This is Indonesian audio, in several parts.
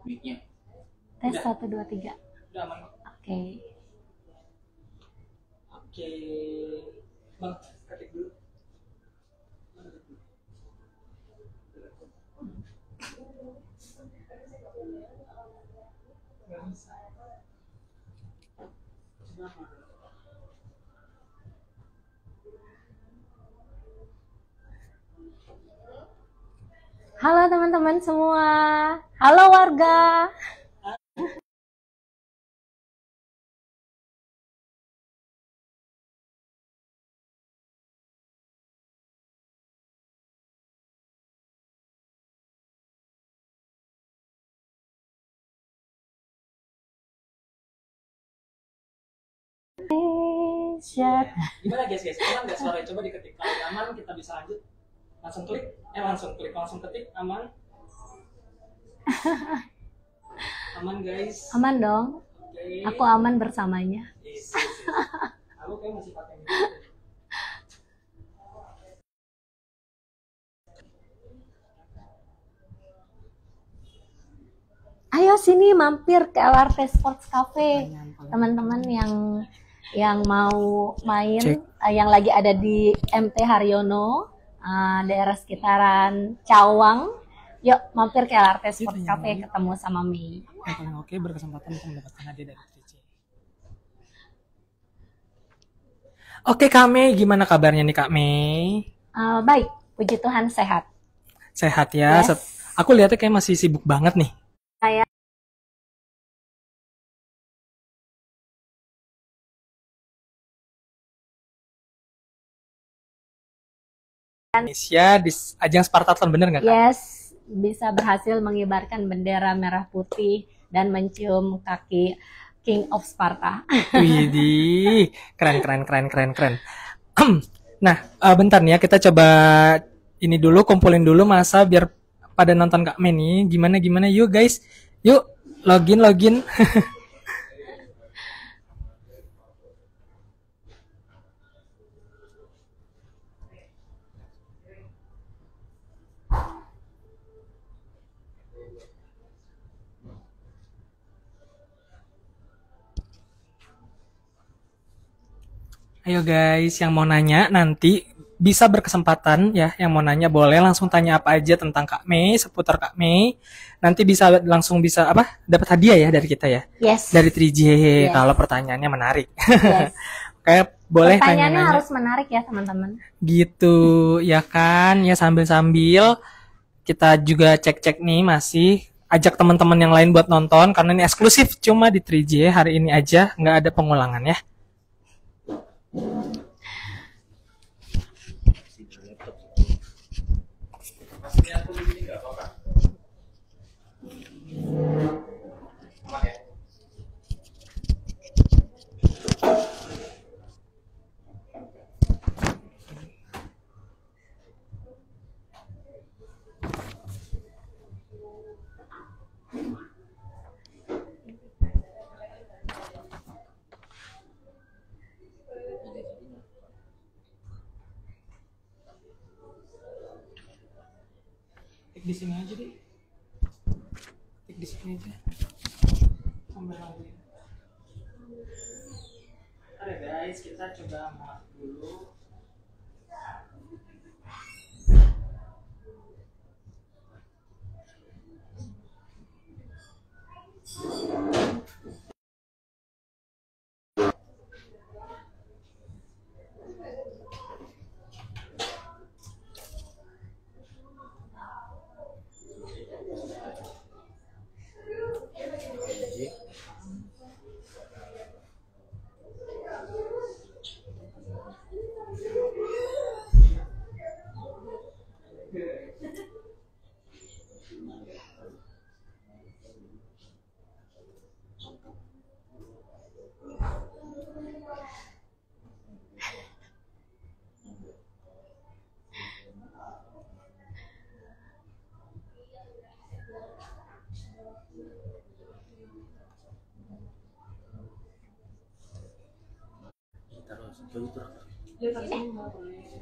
Mic-nya. Tes Udah. 1 2 3. Udah aman kok. Oke. Oke. Bang, ketik dulu. Nggak bisa. Kenapa? Halo teman-teman semua. Halo warga. Gimana guys? Aman nggak suaranya? Coba diketik. Kalau aman kita bisa lanjut. Langsung klik. Langsung ketik. Aman. Aman guys. Aman dong. Oke. Aku aman bersamanya. Yes. Aku kayak masih pakai ini. Ayo sini mampir ke LRT Sports Cafe. Teman-teman yang mau main, yang lagi ada di MT Haryono, daerah sekitaran Cawang. Yuk mampir ke LRT Sports Cafe ketemu sama Mei. Yang paling oke berkesempatan untuk mendapatkan hadiah dari 3J. Oke Kak Mei, gimana kabarnya nih Kak Mei? Baik, puji Tuhan sehat. Sehat ya? Yes. Aku lihatnya kayak masih sibuk banget nih. Saya Indonesia di ajang Spartathlon, bener nggak Kak? yes, bisa berhasil mengibarkan bendera merah putih dan mencium kaki King of Sparta. Widih, keren. Nah, bentar nih ya, kita coba ini dulu, kumpulin dulu masa biar pada nonton Kak Mei nih. Gimana, yuk guys. Yuk, login. Ayo guys, yang mau nanya nanti bisa berkesempatan ya, yang mau nanya boleh langsung tanya apa aja tentang Kak Mei, seputar Kak Mei. Nanti langsung bisa dapat hadiah ya dari kita ya. Yes. Dari 3J Yes. kalau pertanyaannya menarik. Yes. Kayak boleh Pertanyaannya tanya-nanya. harus menarik ya teman-teman. Gitu, ya kan? Ya sambil-sambil kita juga cek-cek nih, masih ajak teman-teman yang lain buat nonton karena ini eksklusif cuma di 3J hari ini aja, nggak ada pengulangan ya. Tik di sini aja deh. Tik di sini aja. Sambil nungguin. Oke guys, kita coba maaf dulu.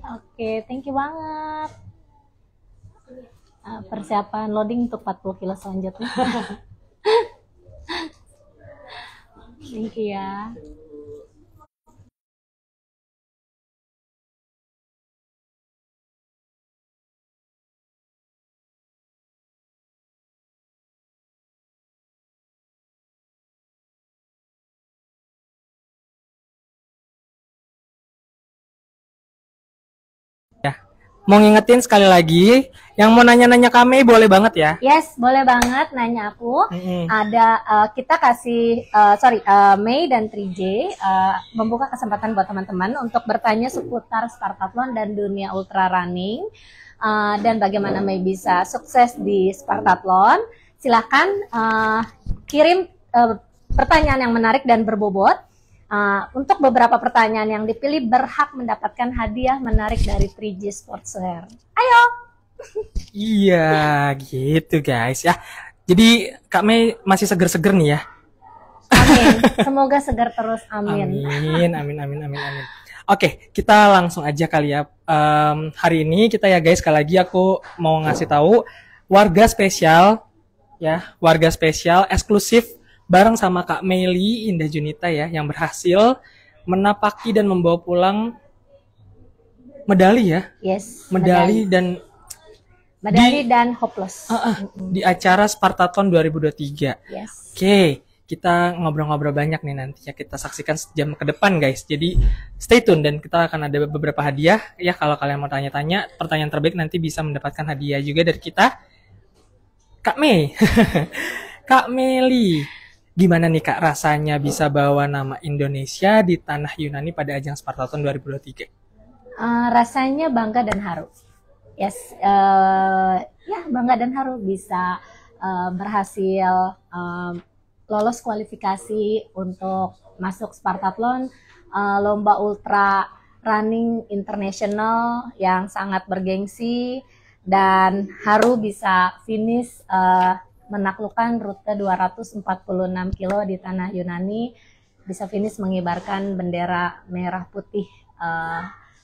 Oke, thank you banget. Persiapan loading untuk 40 kilo selanjutnya. Thank you ya. Mau ngingetin sekali lagi, yang mau nanya-nanya kami boleh banget ya. Yes, boleh banget nanya aku. Ada kita kasih Mei dan 3J membuka kesempatan buat teman-teman untuk bertanya seputar Spartathlon dan dunia ultra running dan bagaimana Mei bisa sukses di Spartathlon. Silakan kirim pertanyaan yang menarik dan berbobot. Untuk beberapa pertanyaan yang dipilih berhak mendapatkan hadiah menarik dari 3J Sportswear. Ayo! Iya, gitu guys ya. Jadi Kak Mei masih seger-seger nih ya. Amin. Semoga segar terus. Amin. Amin. Oke, kita langsung aja kali ya. Hari ini kita ya guys, sekali lagi aku mau ngasih tahu warga spesial eksklusif bareng sama Kak Meli Indah Junita ya, yang berhasil menapaki dan membawa pulang medali ya. Yes. Medali dan hopeless. Di acara Spartathlon 2023. Yes. Oke, kita ngobrol-ngobrol banyak nih nanti ya, kita saksikan sejam ke depan guys. Jadi stay tune dan kita akan ada beberapa hadiah ya. Kalau kalian mau tanya-tanya, pertanyaan terbaik nanti bisa mendapatkan hadiah juga dari kita. Kak Mei. Kak Meli, gimana nih Kak rasanya bisa bawa nama Indonesia di tanah Yunani pada ajang Spartathlon 2023? Rasanya bangga dan haru. Yes, bangga dan haru bisa berhasil lolos kualifikasi untuk masuk Spartathlon, lomba ultra running internasional yang sangat bergengsi, dan haru bisa finish menaklukkan rute 246 kilo di tanah Yunani, bisa finish mengibarkan bendera merah putih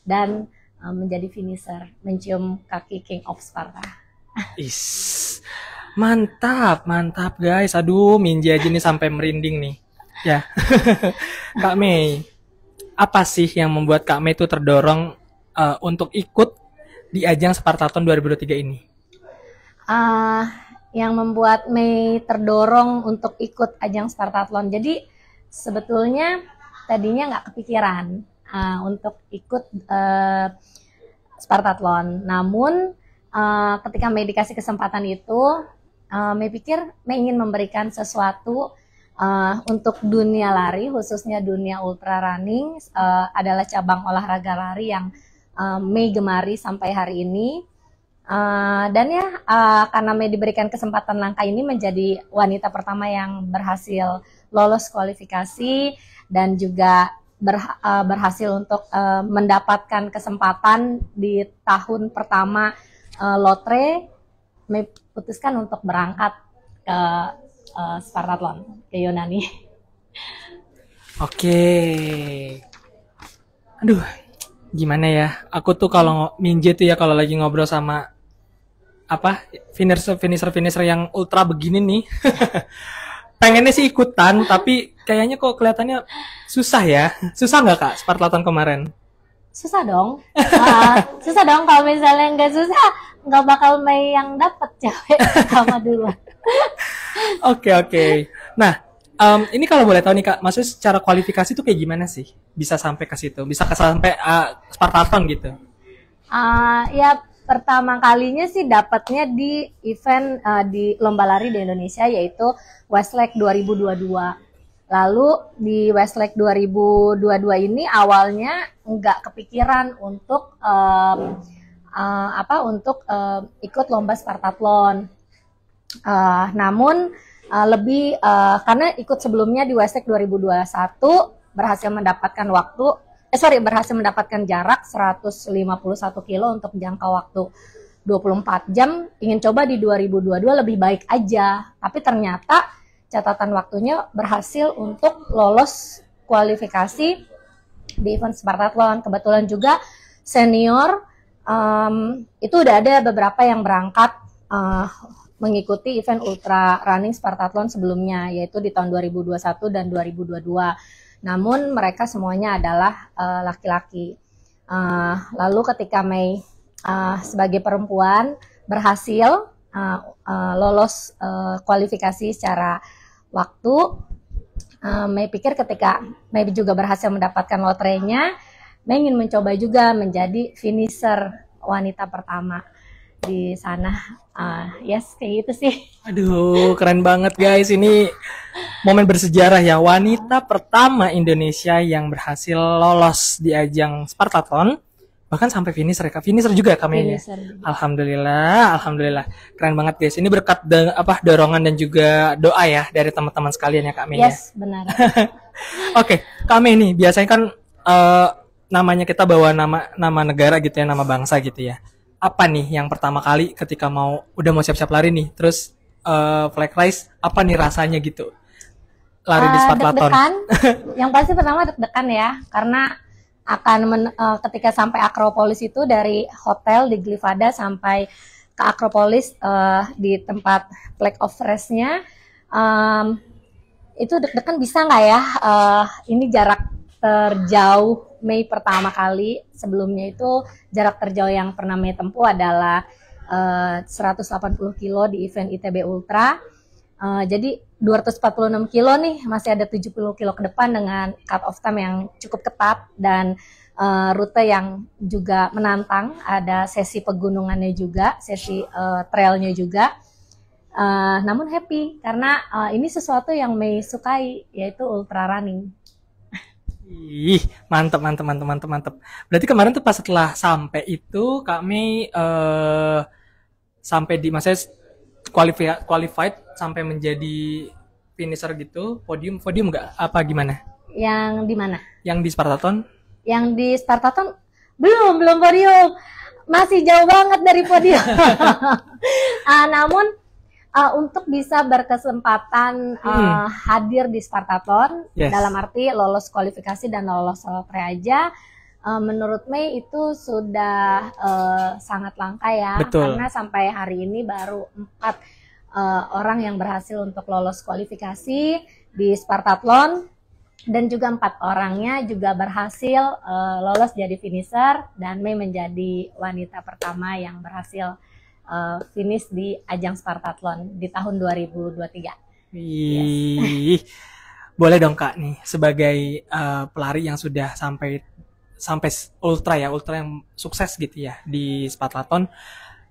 dan menjadi finisher, mencium kaki King of Sparta. Mantap guys. Aduh, Minji aja nih sampai merinding nih. Ya. Kak Mei, apa sih yang membuat Kak Mei itu terdorong untuk ikut di ajang Spartathlon 2023 ini? Yang membuat Mei terdorong untuk ikut ajang Spartathlon. Jadi sebetulnya tadinya nggak kepikiran untuk ikut Spartathlon. Namun ketika Mei dikasih kesempatan itu, Mei pikir Mei ingin memberikan sesuatu untuk dunia lari, khususnya dunia ultra running, adalah cabang olahraga lari yang Mei gemari sampai hari ini. Karena Mei diberikan kesempatan langka ini menjadi wanita pertama yang berhasil lolos kualifikasi dan juga berhasil untuk mendapatkan kesempatan di tahun pertama lotre, Mei putuskan untuk berangkat ke Spartathlon, ke Yunani. Oke. Aduh, gimana ya? Aku tuh kalau Minje tuh ya kalau lagi ngobrol sama finisher yang ultra begini nih. Pengennya sih ikutan, tapi kayaknya kok kelihatannya susah ya. Susah nggak Kak Spartathlon kemarin? Susah dong. Susah dong, kalau misalnya nggak susah, nggak bakal Mei yang dapet cewek pertama dulu. Oke. Nah, ini kalau boleh tahu nih Kak, maksudnya secara kualifikasi tuh kayak gimana sih? Bisa sampai ke situ? Bisa sampai Spartathlon gitu? Ya pertama kalinya sih dapatnya di event di lomba lari di Indonesia, yaitu Westlake 2022. Lalu di Westlake 2022 ini awalnya nggak kepikiran untuk ikut lomba Spartathlon. Namun karena ikut sebelumnya di Westlake 2021 berhasil mendapatkan jarak 151 kilo untuk jangka waktu 24 jam. Ingin coba di 2022 lebih baik aja, tapi ternyata catatan waktunya berhasil untuk lolos kualifikasi di event Spartathlon. Kebetulan juga senior itu udah ada beberapa yang berangkat mengikuti event ultra running Spartathlon sebelumnya, yaitu di tahun 2021 dan 2022. Namun mereka semuanya adalah laki-laki. Lalu ketika Mei sebagai perempuan berhasil lolos kualifikasi secara waktu, Mei pikir ketika Mei juga berhasil mendapatkan lotrenya, Mei ingin mencoba juga menjadi finisher wanita pertama di sana. Yes, kayak gitu sih. Aduh, keren banget guys. Ini momen bersejarah ya. Wanita pertama Indonesia yang berhasil lolos di ajang Spartathlon. Bahkan sampai finisher ya. Finisher juga kami ya. Alhamdulillah, alhamdulillah. Keren banget guys. Ini berkat dorongan dan juga doa ya dari teman-teman sekalian ya Kak Mei. Yes, benar. Oke, Kak Mei nih biasanya kan namanya kita bawa nama negara gitu ya, nama bangsa gitu ya. Apa nih yang pertama kali ketika udah mau siap-siap lari nih, terus flag race, apa nih rasanya gitu lari di Spartathlon? Deg-degan. Yang pasti pertama deg-degan ya, karena ketika sampai Akropolis itu dari hotel di Glyvada sampai ke Akropolis di tempat flag of race-nya, itu deg-degan bisa nggak ya? Ini jarak terjauh Mei pertama kali. Sebelumnya itu jarak terjauh yang pernah Mei tempuh adalah 180 kilo di event ITB Ultra. Jadi 246 kilo nih, masih ada 70 kilo ke depan dengan cut off time yang cukup ketat dan rute yang juga menantang. Ada sesi pegunungannya juga, sesi trailnya juga. Namun happy karena ini sesuatu yang Mei sukai, yaitu ultra running. Ih, mantep. Berarti kemarin tuh pas setelah sampai itu Kak Mei sampai di maksudnya qualified sampai menjadi finisher gitu, podium nggak apa gimana? Yang di mana? Yang di Spartathlon? Yang di Spartathlon belum podium, masih jauh banget dari podium. Namun untuk bisa berkesempatan hadir di Spartathlon, dalam arti lolos kualifikasi dan lolos lotre aja, menurut Mei itu sudah sangat langka ya. Betul. Karena sampai hari ini baru 4 orang yang berhasil untuk lolos kualifikasi di Spartathlon, dan juga 4 orangnya juga berhasil lolos jadi finisher, dan Mei menjadi wanita pertama yang berhasil finish di ajang Spartathlon di tahun 2023. Yes. Boleh dong Kak nih sebagai pelari yang sudah sampai ultra yang sukses gitu ya di Spartathlon,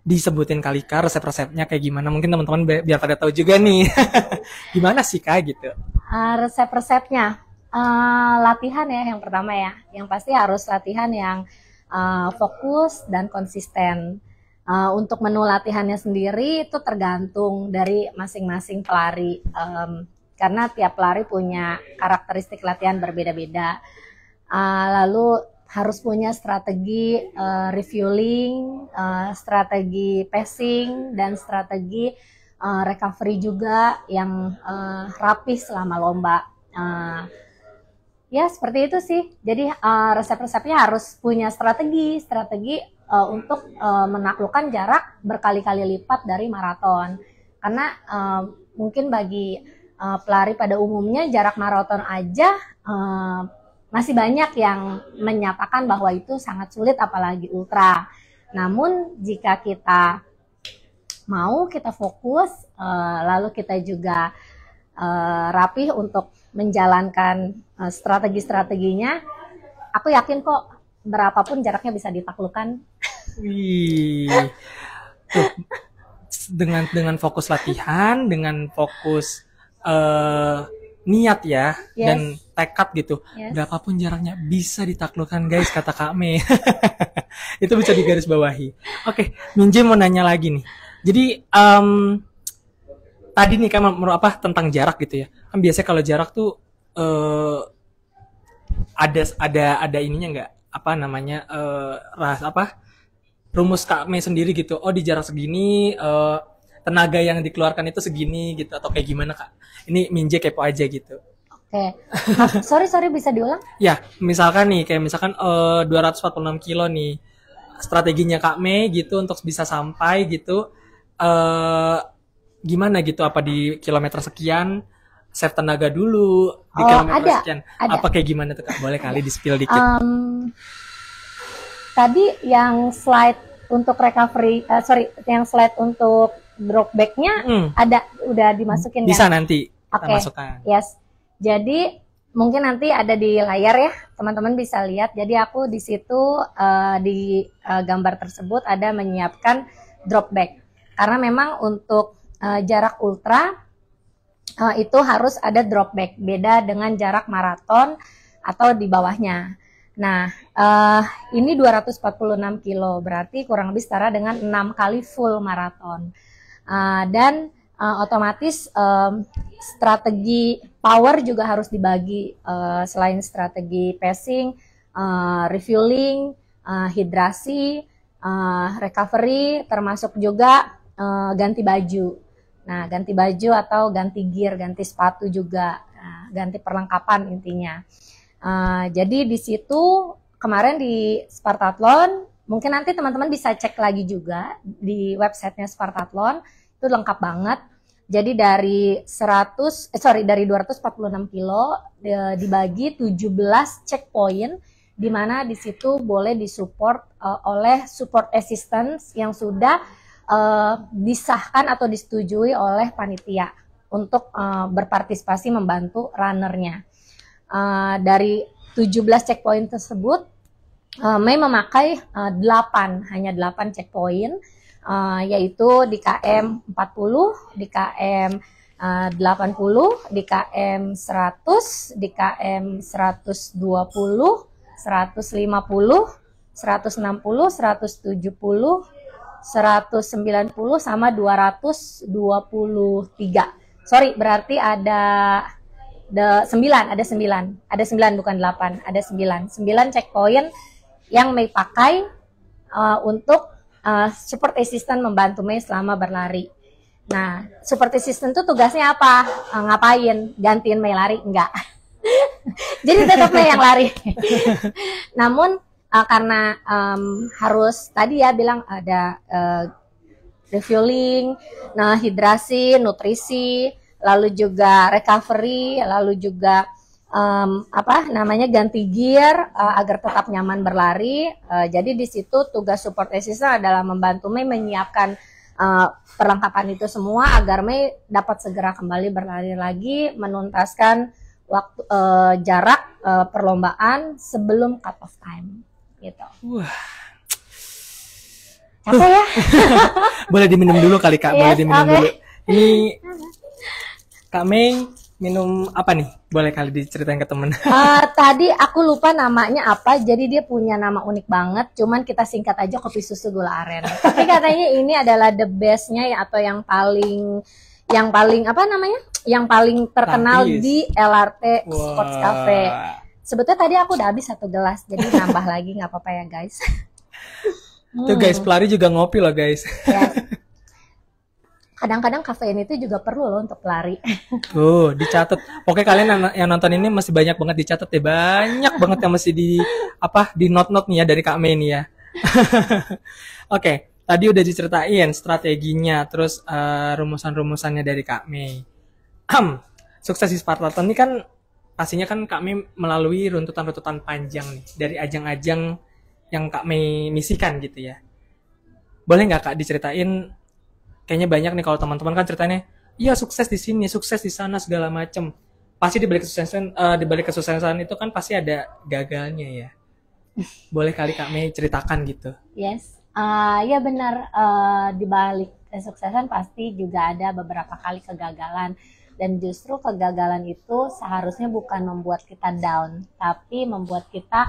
disebutin kali Kak resep-resepnya kayak gimana, mungkin teman-teman biar pada tahu juga nih. Gimana sih Kak gitu? Resep-resepnya latihan ya yang pertama ya, yang pasti harus latihan yang fokus dan konsisten. Untuk menu latihannya sendiri itu tergantung dari masing-masing pelari, karena tiap pelari punya karakteristik latihan berbeda-beda. Lalu harus punya strategi refueling, strategi pacing, dan strategi recovery juga yang rapih selama lomba. Ya seperti itu sih. Jadi resep-resepnya harus punya strategi untuk menaklukkan jarak berkali-kali lipat dari maraton. Karena mungkin bagi pelari pada umumnya jarak maraton aja masih banyak yang menyatakan bahwa itu sangat sulit, apalagi ultra. Namun jika kita kita fokus, lalu kita juga rapih untuk menjalankan strategi-strateginya, aku yakin kok berapapun jaraknya bisa ditaklukkan. Wih. Tuh, dengan fokus latihan, dengan fokus niat ya, dan tekad gitu. Berapapun jaraknya bisa ditaklukkan guys, kata Kak Mei. Itu bisa digarisbawahi. Oke, Minje mau nanya lagi nih. Jadi tadi nih kan tentang jarak gitu ya. Kan biasanya kalau jarak tuh ada ininya nggak? Rumus Kak Mei sendiri gitu. Oh di jarak segini tenaga yang dikeluarkan itu segini gitu, atau kayak gimana Kak? Ini Minje kepo aja gitu. Oke. Sorry bisa diulang? Ya, misalkan 246 kilo nih. Strateginya Kak Mei gitu untuk bisa sampai gitu gimana gitu? Apa di kilometer sekian save tenaga dulu di Oh, kilometer ada, sekian? ada. Apa kayak gimana tuh Kak? Boleh kali di-spill dikit. Tadi yang slide untuk recovery, yang slide untuk drop back-nya Mm, ada, udah dimasukin bisa kan? nanti kita Oke, masukkan. yes. Jadi mungkin nanti ada di layar ya, teman-teman bisa lihat. Jadi aku di situ di gambar tersebut ada menyiapkan drop back. Karena memang untuk jarak ultra itu harus ada drop back, beda dengan jarak maraton atau di bawahnya. Nah, ini 246 kilo, berarti kurang lebih setara dengan 6 kali full maraton. Dan otomatis strategi power juga harus dibagi, selain strategi pacing, refueling, hidrasi, recovery, termasuk juga ganti baju. Nah, ganti baju atau ganti gear, ganti sepatu juga, ganti perlengkapan intinya. Jadi di situ kemarin di Spartathlon, mungkin nanti teman-teman bisa cek lagi juga di websitenya Spartathlon, itu lengkap banget. Jadi dari 246 kilo dibagi 17 checkpoint, di mana di situ boleh disupport oleh support assistance yang sudah disahkan atau disetujui oleh panitia untuk berpartisipasi membantu runnernya. Dari 17 checkpoint tersebut, Mei memakai 8 checkpoint, yaitu di KM 40, di KM 80, di KM 100, di KM 120, 150, 160, 170, 190 sama 223. Sorry, berarti ada 9 bukan 8, ada 9 checkpoint yang Mei pakai untuk support assistant membantu Mei selama berlari. Nah, support assistant itu tugasnya apa? Ngapain? Gantiin Mei lari? Enggak. Jadi tetap Mei yang lari. Namun karena harus tadi ya bilang ada refueling, nah hidrasi, nutrisi, lalu juga recovery, lalu juga ganti gear agar tetap nyaman berlari. Jadi di situ tugas support assistant adalah membantu Mei menyiapkan perlengkapan itu semua agar Mei dapat segera kembali berlari lagi, menuntaskan waktu jarak perlombaan sebelum cut off time gitu. Wah, Capek ya? boleh diminum dulu kali Kak, boleh Yes, diminum oke. dulu. Ini Kak Mei minum apa nih? Boleh kali diceritain ke temen. Tadi aku lupa namanya apa, jadi dia punya nama unik banget, cuman kita singkat aja kopi susu gula aren. Tapi katanya ini adalah the bestnya ya, atau yang paling apa namanya? Yang paling terkenal Habis. di LRT Sports Wah. Cafe. Sebetulnya tadi aku udah habis 1 gelas, jadi nambah lagi nggak apa-apa ya guys. Tuh guys, pelari juga ngopi loh guys. Ya. Kadang-kadang kafein itu juga perlu loh untuk pelari. Tuh, dicatat. Oke, kalian yang nonton ini masih banyak banget dicatat ya. Banyak banget yang masih di note-note nih ya dari Kak Mei nih ya. Oke, tadi udah diceritain strateginya, terus rumusan-rumusannya dari Kak Mei. Sukses di Spartathlon ini kan pastinya kan Kak Mei melalui runtutan-runtutan panjang nih dari ajang-ajang yang Kak Mei misikan gitu ya. Boleh nggak Kak diceritain? Kayaknya banyak nih kalau teman-teman kan ceritanya, iya sukses di sini, sukses di sana segala macem. Pasti di balik kesuksesan itu kan pasti ada gagalnya ya. Boleh kali Kak Mei ceritakan gitu. Yes, ya benar, di balik kesuksesan pasti juga ada beberapa kali kegagalan, dan justru kegagalan itu seharusnya bukan membuat kita down, tapi membuat kita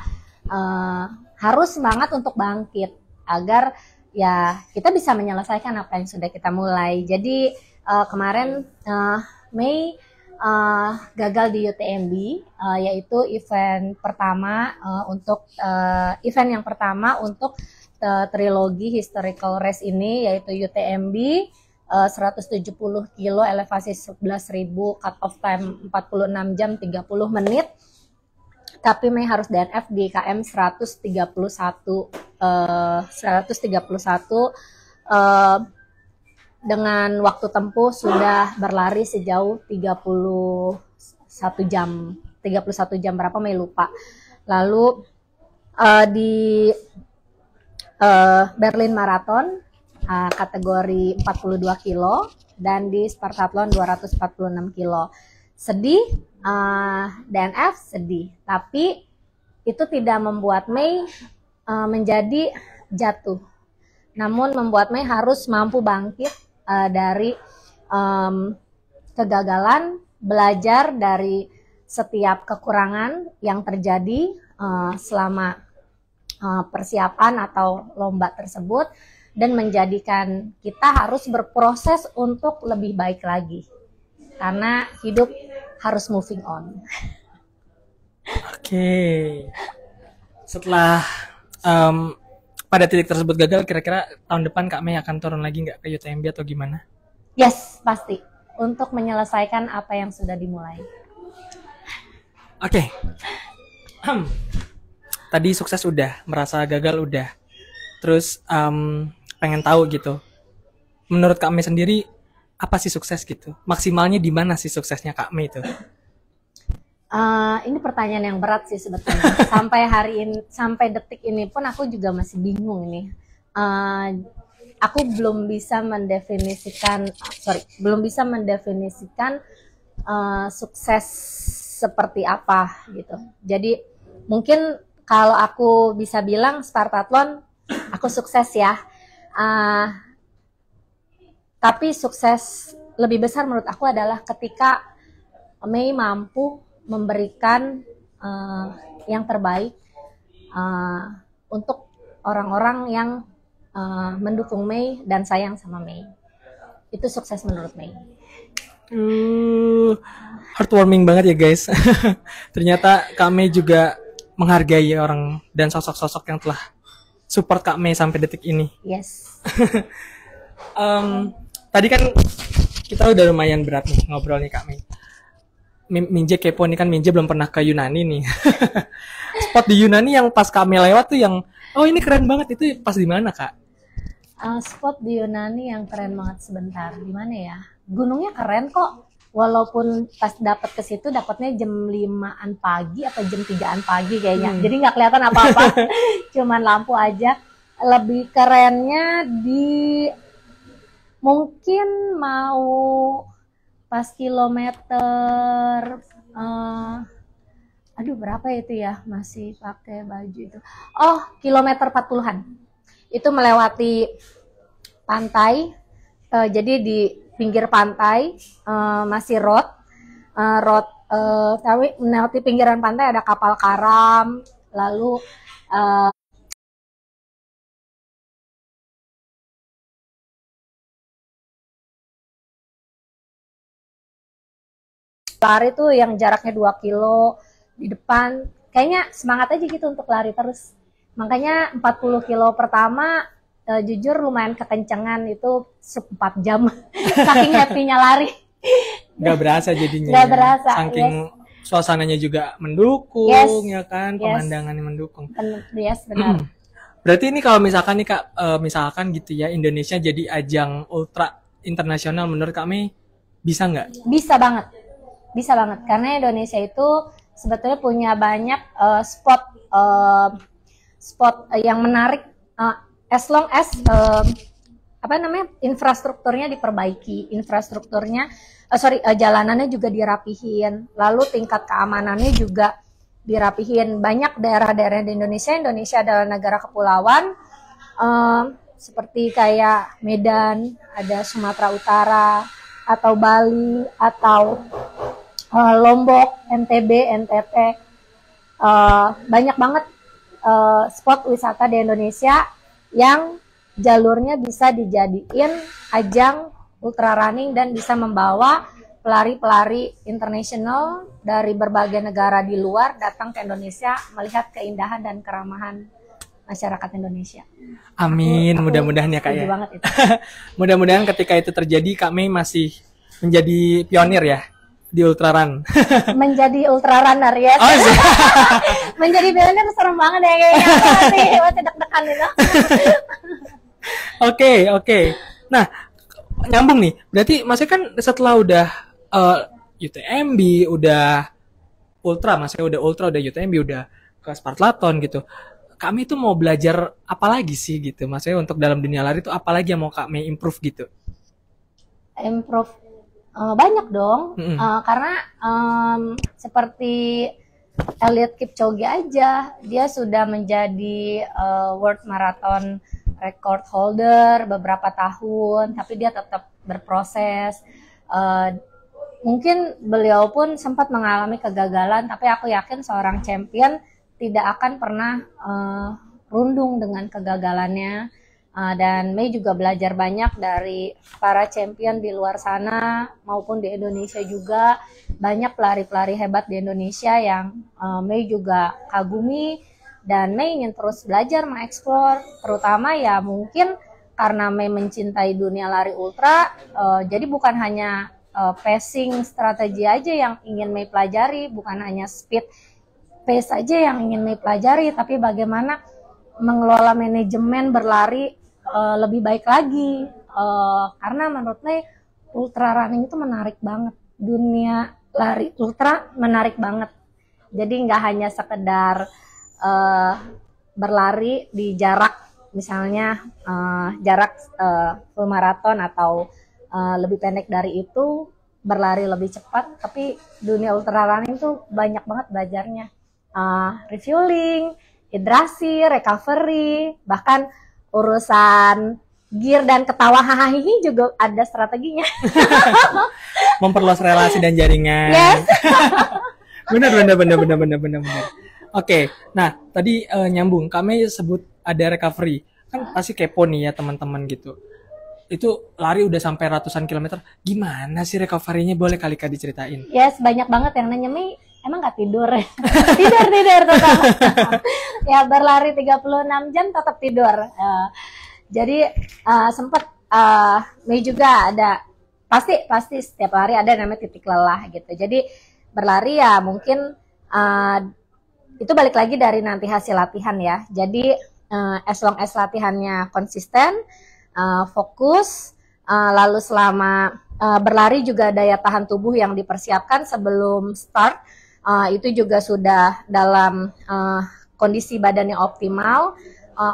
harus semangat untuk bangkit agar ya kita bisa menyelesaikan apa yang sudah kita mulai. Jadi kemarin Mei gagal di UTMB, yaitu event yang pertama untuk trilogi historical race ini, yaitu UTMB 170 kilo elevasi 11.000, cut off time 46 jam 30 menit. Tapi Mei harus DNF di KM 131. dengan waktu tempuh sudah berlari sejauh 31 jam berapa Mei lupa. Lalu di Berlin Marathon kategori 42 kilo dan di Spartathlon 246 kilo. Sedih, DNF sedih, tapi itu tidak membuat Mei menjadi jatuh. Namun membuat Mei harus mampu bangkit dari kegagalan, belajar dari setiap kekurangan yang terjadi selama persiapan atau lomba tersebut, dan menjadikan kita harus berproses untuk lebih baik lagi. Karena hidup harus moving on. Oke. Setelah pada titik tersebut gagal, kira-kira tahun depan Kak Mei akan turun lagi nggak ke UTMB atau gimana? Yes, pasti. Untuk menyelesaikan apa yang sudah dimulai. Oke. Tadi sukses udah, merasa gagal udah. Terus pengen tahu gitu. Menurut Kak Mei sendiri, apa sih sukses gitu? Maksimalnya di mana sih suksesnya Kak Mei itu? Ini pertanyaan yang berat sih sebetulnya. Sampai detik ini pun aku juga masih bingung nih. Aku belum bisa mendefinisikan sukses seperti apa gitu. Jadi mungkin kalau aku bisa bilang Spartathlon aku sukses ya. Tapi sukses lebih besar menurut aku adalah ketika Mei mampu memberikan yang terbaik untuk orang-orang yang mendukung Mei dan sayang sama Mei. Itu sukses menurut Mei. Heartwarming banget ya guys. Ternyata Kak Mei juga menghargai orang dan sosok-sosok yang telah support Kak Mei sampai detik ini. Yes. Tadi kan kita udah lumayan berat nih ngobrol nih Kak Mei. Minje kepo nih kan, Minje belum pernah ke Yunani nih. Spot di Yunani yang pas Kak Mei lewat tuh yang, oh ini keren banget, itu pas di mana Kak? Spot di Yunani yang keren banget sebentar, di mana ya? Gunungnya keren kok. Walaupun pas dapat ke situ dapatnya jam 5-an pagi atau jam 3-an pagi kayaknya. Jadi nggak kelihatan apa-apa. Cuman lampu aja. Lebih kerennya di mungkin mau pas kilometer berapa itu ya, masih pakai baju itu. Oh, kilometer 40-an. Itu melewati pantai. Jadi di pinggir pantai masih road, tapi melewati pinggiran pantai ada kapal karam, lalu lari tuh yang jaraknya 2 kilo di depan. Kayaknya semangat aja gitu untuk lari terus. Makanya 40 kilo pertama jujur lumayan kekencengan, itu 4 jam. Saking happy-nya lari. Gak berasa jadinya. Gak berasa. Saking suasananya juga mendukung, ya kan, pemandangannya mendukung. Yes, benar. Berarti ini kalau misalkan nih Kak, misalkan gitu ya, Indonesia jadi ajang ultra internasional, menurut kami bisa nggak? Bisa banget. Bisa banget, karena Indonesia itu sebetulnya punya banyak spot yang menarik, as long as infrastrukturnya diperbaiki, jalanannya juga dirapihin, lalu tingkat keamanannya juga dirapihin. Banyak daerah-daerah di Indonesia adalah negara kepulauan, seperti kayak Medan, ada Sumatera Utara, atau Bali, atau Lombok, NTB, NTT, banyak banget spot wisata di Indonesia yang jalurnya bisa dijadiin ajang ultra running dan bisa membawa pelari-pelari internasional dari berbagai negara di luar datang ke Indonesia melihat keindahan dan keramahan masyarakat Indonesia. Amin, mudah-mudahan ya Kak ya. Mudah-mudahan ketika itu terjadi Kak Mei masih menjadi pionir ya di ultra run. Menjadi ultra runner ya. Oh, menjadi pionir serem banget ya kayaknya. Masih deg-degan itu. Oke. Nah, nyambung nih. Berarti maksudnya kan setelah udah UTMB, udah ultra, maksudnya udah ultra, udah UTMB, udah ke Spartathlon gitu. Kami tuh mau belajar apa lagi sih gitu? Maksudnya untuk dalam dunia lari tuh apa lagi yang mau Kak Mei improve gitu? Improve banyak dong. Mm-mm. Karena seperti Eliud Kipchoge aja, dia sudah menjadi World Marathon record holder beberapa tahun, tapi dia tetap berproses. Mungkin beliau pun sempat mengalami kegagalan, tapi aku yakin seorang champion tidak akan pernah rundung dengan kegagalannya. Dan Mei juga belajar banyak dari para champion di luar sana maupun di Indonesia juga. Banyak pelari-pelari hebat di Indonesia yang Mei juga kagumi, dan Mei ingin terus belajar mengeksplor, terutama ya mungkin karena Mei mencintai dunia lari ultra, jadi bukan hanya pacing strategi aja yang ingin Mei pelajari, bukan hanya speed pace aja yang ingin Mei pelajari, tapi bagaimana mengelola manajemen berlari lebih baik lagi. Karena menurut Mei ultra running itu menarik banget, dunia lari ultra menarik banget. Jadi nggak hanya sekedar berlari di jarak misalnya jarak full maraton atau lebih pendek dari itu, berlari lebih cepat, tapi dunia ultra running tuh banyak banget belajarnya. Refueling, hidrasi, recovery, bahkan urusan gear dan ketawa hahaha juga ada strateginya. Memperluas relasi dan jaringan. Yes. benar. Oke, nah tadi nyambung, kami sebut ada recovery. Kan pasti kepo nih ya teman-teman gitu. Itu lari udah sampai ratusan kilometer. Gimana sih recovery-nya? Boleh kali Kak diceritain? Yes, banyak banget yang nanya, Mei, emang nggak tidur? tidur tetap. Ya berlari 36 jam tetap tidur. Jadi sempat Mei juga ada, pasti setiap hari ada namanya titik lelah gitu. Jadi berlari ya mungkin itu balik lagi dari nanti hasil latihan ya. Jadi as long as latihannya konsisten, fokus, lalu selama berlari juga daya tahan tubuh yang dipersiapkan sebelum start itu juga sudah dalam kondisi badannya optimal,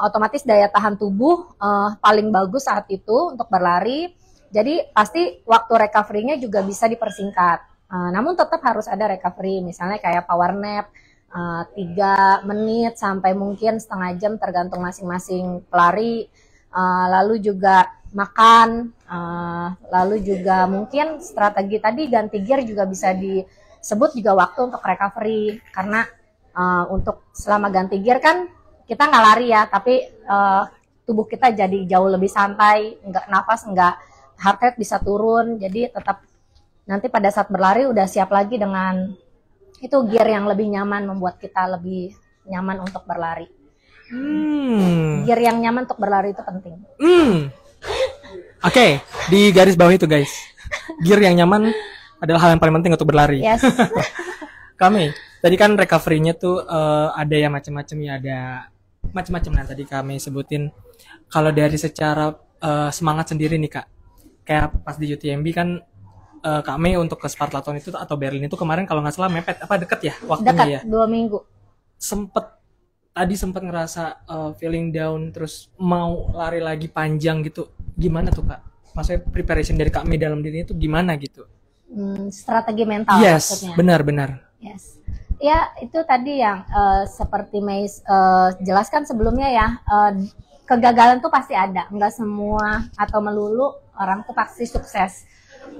otomatis daya tahan tubuh paling bagus saat itu untuk berlari. Jadi pasti waktu recovery-nya juga bisa dipersingkat. Namun tetap harus ada recovery, misalnya kayak power nap 3 menit sampai mungkin setengah jam tergantung masing-masing pelari. Lalu juga makan, lalu juga mungkin strategi tadi ganti gear juga bisa disebut juga waktu untuk recovery, karena untuk selama ganti gear kan kita nggak lari ya, tapi tubuh kita jadi jauh lebih santai, nggak nafas, nggak heart rate bisa turun, jadi tetap nanti pada saat berlari udah siap lagi dengan itu gear yang lebih nyaman, membuat kita lebih nyaman untuk berlari. Gear yang nyaman untuk berlari itu penting. Oke, di garis bawah itu guys, gear yang nyaman adalah hal yang paling penting untuk berlari. Yes. Kami tadi kan recovery-nya tuh ada yang macam-macam ya, ada macam-macam. Nah tadi kami sebutin kalau dari secara semangat sendiri nih Kak, kayak pas di UTMB kan kami untuk ke Spartathlon itu atau Berlin itu kemarin kalau nggak salah mepet apa deket ya waktunya Dekat, ya? 2 minggu. Tadi sempat ngerasa feeling down, terus mau lari lagi panjang gitu. Gimana tuh Kak? Maksudnya preparation dari Kak Mei dalam diri itu gimana gitu? Strategi mental Yes, maksudnya. benar. Yes. Ya, itu tadi yang seperti Mei jelaskan sebelumnya ya, kegagalan tuh pasti ada. Nggak semua atau melulu orang tuh pasti sukses.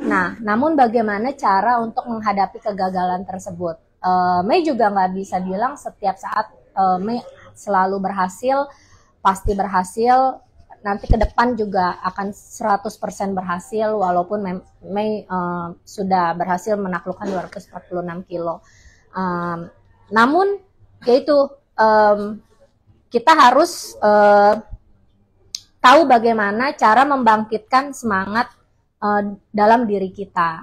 Nah, namun bagaimana cara untuk menghadapi kegagalan tersebut? Mei juga nggak bisa bilang setiap saat Mei selalu berhasil, pasti berhasil, nanti ke depan juga akan 100% berhasil, walaupun Mei sudah berhasil menaklukkan 246 kilo. Namun, yaitu kita harus tahu bagaimana cara membangkitkan semangat dalam diri kita.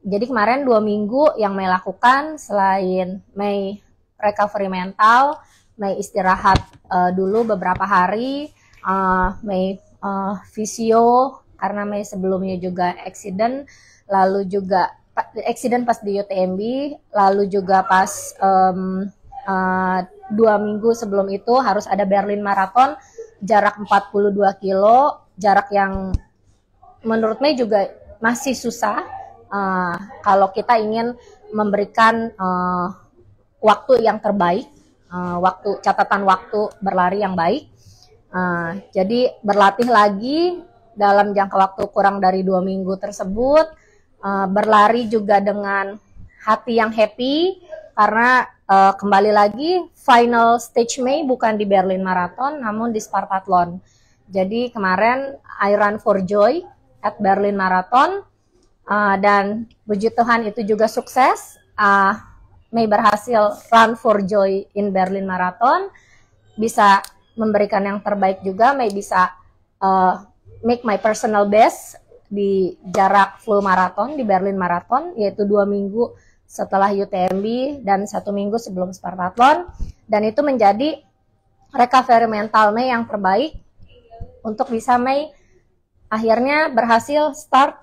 Jadi kemarin 2 minggu yang Mei lakukan, selain Mei recovery mental, Mei istirahat dulu beberapa hari, Mei visio, karena Mei sebelumnya juga accident, lalu juga accident pas di UTMB, lalu juga pas 2 minggu sebelum itu harus ada Berlin Marathon, jarak 42 kilo, jarak yang menurut Mei juga masih susah kalau kita ingin memberikan waktu yang terbaik, catatan waktu berlari yang baik. Jadi berlatih lagi dalam jangka waktu kurang dari 2 minggu tersebut, berlari juga dengan hati yang happy karena kembali lagi final stage Mei bukan di Berlin Marathon namun di Spartathlon. Jadi kemarin I run for joy at Berlin Marathon dan puji Tuhan itu juga sukses. Mei berhasil run for joy in Berlin Marathon, bisa memberikan yang terbaik juga. Mei bisa make my personal best di jarak full marathon di Berlin Marathon, yaitu 2 minggu setelah UTMB dan 1 minggu sebelum Spartathlon, dan itu menjadi recovery mental Mei yang terbaik untuk bisa Mei akhirnya berhasil start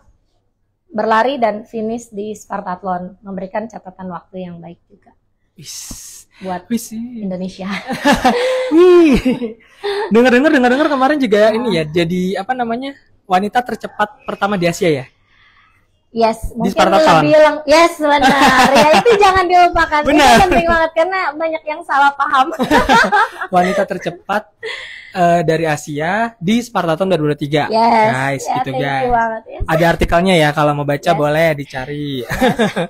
berlari dan finish di Spartathlon, memberikan catatan waktu yang baik juga buat Indonesia. Dengar kemarin juga ini ya, jadi apa namanya, wanita tercepat pertama di Asia ya? Yes, mungkin lebih yes, benar. Ya itu jangan dilupakan. Benar. Itu penting banget karena banyak yang salah paham. Wanita tercepat dari Asia di Spartathlon 2023. Yes. Guys, ya, gitu guys. Banget, yes. Ada artikelnya ya, kalau mau baca boleh dicari. Yes.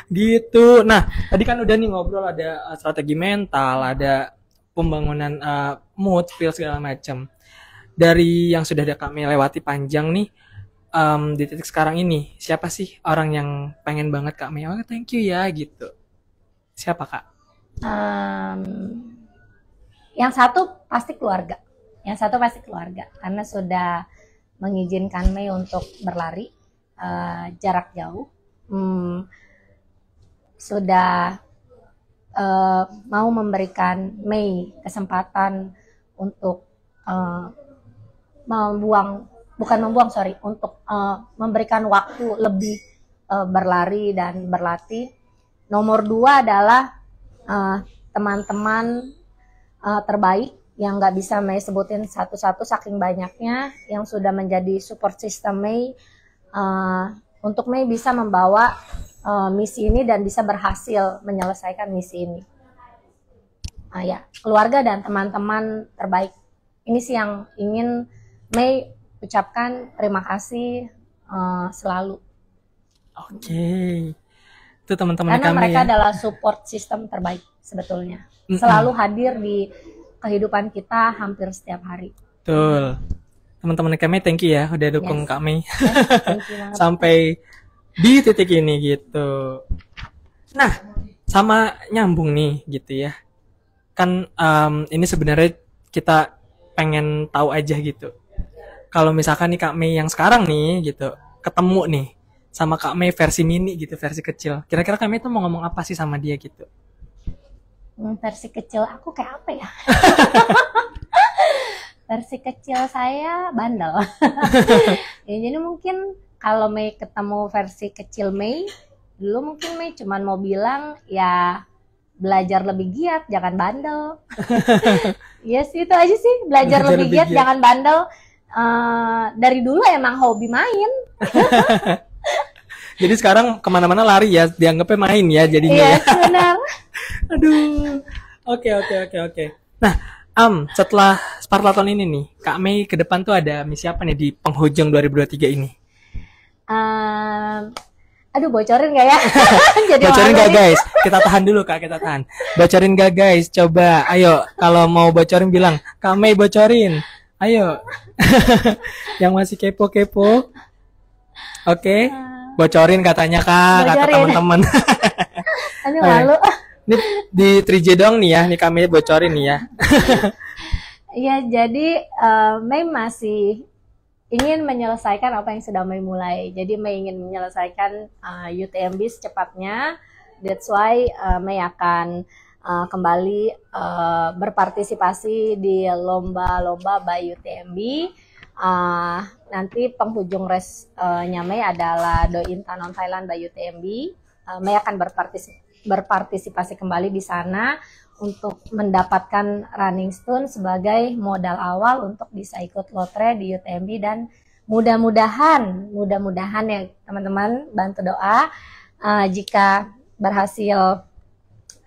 Gitu. Nah, tadi kan udah nih ngobrol, ada strategi mental, ada pembangunan mood, feel segala macam. Dari yang sudah ada kami lewati panjang nih, di titik sekarang ini, siapa sih orang yang pengen banget Kak Mei? Oh, thank you ya gitu. Siapa Kak? Yang satu pasti keluarga. Karena sudah mengizinkan Mei untuk berlari jarak jauh. Sudah mau memberikan Mei kesempatan untuk untuk memberikan waktu lebih berlari dan berlatih. Nomor 2 adalah teman-teman terbaik yang nggak bisa Mei sebutin satu-satu saking banyaknya, yang sudah menjadi support system Mei untuk Mei bisa membawa misi ini dan bisa berhasil menyelesaikan misi ini. Ya, keluarga dan teman-teman terbaik ini sih yang ingin Mei ucapkan terima kasih selalu. Oke. Itu teman-teman kami. Karena mereka adalah support system terbaik sebetulnya. Selalu hadir di kehidupan kita hampir setiap hari. Betul. Teman-teman kami, thank you ya udah dukung kami. Thank you banget. Sampai di titik ini gitu. Nah, sama nyambung nih gitu ya. Kan ini sebenarnya kita pengen tahu aja gitu. Kalau misalkan nih Kak Mei yang sekarang nih gitu, ketemu nih sama Kak Mei versi mini gitu, versi kecil. Kira-kira Kak Mei tuh mau ngomong apa sih sama dia gitu? Versi kecil aku kayak apa ya? Versi kecil saya bandel. Ya, jadi mungkin kalau Mei ketemu versi kecil Mei, dulu mungkin Mei cuman mau bilang ya belajar lebih giat, jangan bandel. Yes, itu aja sih, belajar lebih giat, jangan bandel. Dari dulu emang hobi main. Jadi sekarang kemana-mana lari ya, dianggapnya main ya jadinya. Iya, benar. Aduh. Oke. Nah, setelah Spartathlon ini nih, Kak Mei ke depan tuh ada misi apa nih di penghujung 2023 ini? Aduh, bocorin gak ya? Jadi bocorin gak guys? Kita tahan dulu Kak, kita tahan. Bocorin gak guys? Coba, ayo. Kalau mau bocorin bilang, Kak Mei bocorin. Ayo. Yang masih kepo-kepo. Oke. Bocorin katanya Kak, kata teman-teman. Ini malu. Ini di 3J dong nih ya, nih kami bocorin nih ya. Ya, jadi Mei masih ingin menyelesaikan apa yang sudah Mei mulai. Jadi Mei ingin menyelesaikan UTMB secepatnya. That's why Mei akan kembali berpartisipasi di lomba-lomba by UTMB. Nanti penghujung race-nya Mei adalah Do Intanon Thailand by UTMB. Mei akan berpartisipasi kembali di sana untuk mendapatkan running stone sebagai modal awal untuk bisa ikut lotre di UTMB, dan mudah-mudahan ya teman-teman bantu doa, jika berhasil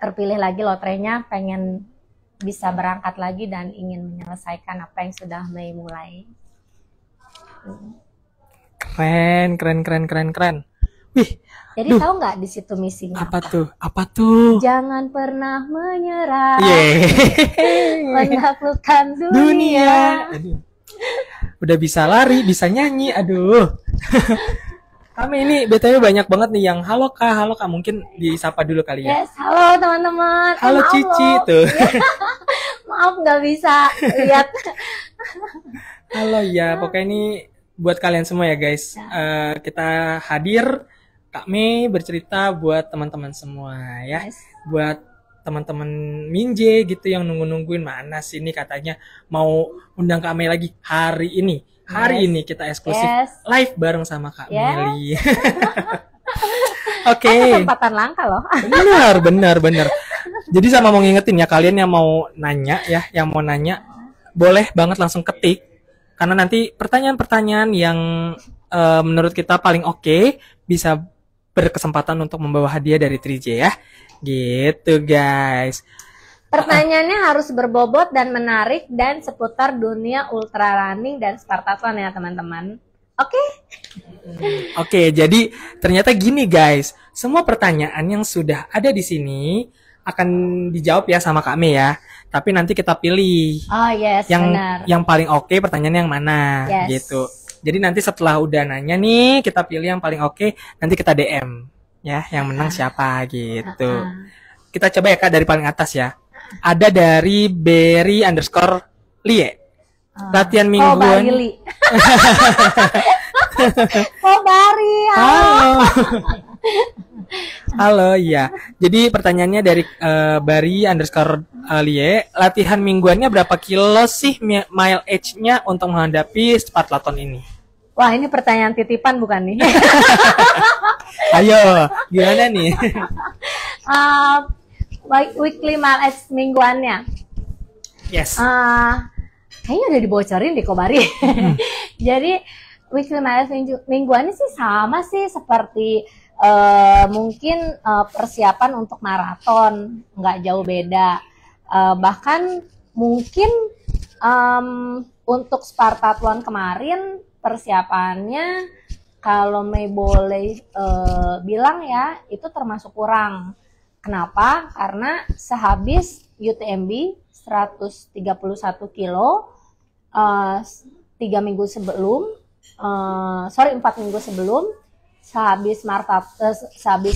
terpilih lagi lotrenya, pengen bisa berangkat lagi dan ingin menyelesaikan apa yang sudah Mei mulai. Keren. Wih, jadi tahu nggak di situ misinya apa tuh? Jangan pernah menyerah, menaklukkan dunia. Aduh. Udah bisa lari, bisa nyanyi, aduh. Kami ini BTW banyak banget nih yang halo kak, mungkin disapa dulu kali ya. Yes, halo teman-teman. Halo Cici tuh. Maaf nggak bisa lihat. Halo ya, pokoknya ini buat kalian semua ya guys. Kita hadir, Kak Mei bercerita buat teman-teman semua ya. Yes. Buat teman-teman Minje gitu yang nungguin mana sih ini katanya mau undang Kak Mei lagi hari ini. Hari ini kita eksklusif live bareng sama Kak Meli. Oke. Kesempatan langka loh. Benar. Jadi sama mau ngingetin ya kalian yang mau nanya ya, boleh banget langsung ketik. Karena nanti pertanyaan-pertanyaan yang menurut kita paling oke bisa berkesempatan untuk membawa hadiah dari 3J ya. Gitu guys. Pertanyaannya harus berbobot dan menarik dan seputar dunia ultra running dan Spartathlon ya teman-teman. Oke, jadi ternyata gini guys, semua pertanyaan yang sudah ada di sini akan dijawab ya sama Kak Mei ya. Tapi nanti kita pilih. Oh yes, benar. Yang paling oke pertanyaan yang mana gitu. Jadi nanti setelah udah nanya nih, kita pilih yang paling oke, nanti kita DM ya, yang menang siapa gitu. Kita coba ya Kak dari paling atas ya. Ada dari Berry_Lie. Latihan mingguan. Bari. Halo, ya. Jadi pertanyaannya dari Berry_Lie. Latihan mingguannya berapa kilo sih mile age-nya untuk menghadapi Spartathlon ini? Wah, ini pertanyaan titipan bukan nih? Ayo, gimana nih? Weekly mile age mingguannya. Yes. Kayaknya udah dibocorin di Kobari. Jadi weekly mile age mingguannya sih sama sih seperti mungkin persiapan untuk maraton, nggak jauh beda. Bahkan mungkin untuk Spartathlon kemarin persiapannya kalau Mei boleh bilang ya itu termasuk kurang. Kenapa? Karena sehabis UTMB 131 kilo 4 minggu sebelum sehabis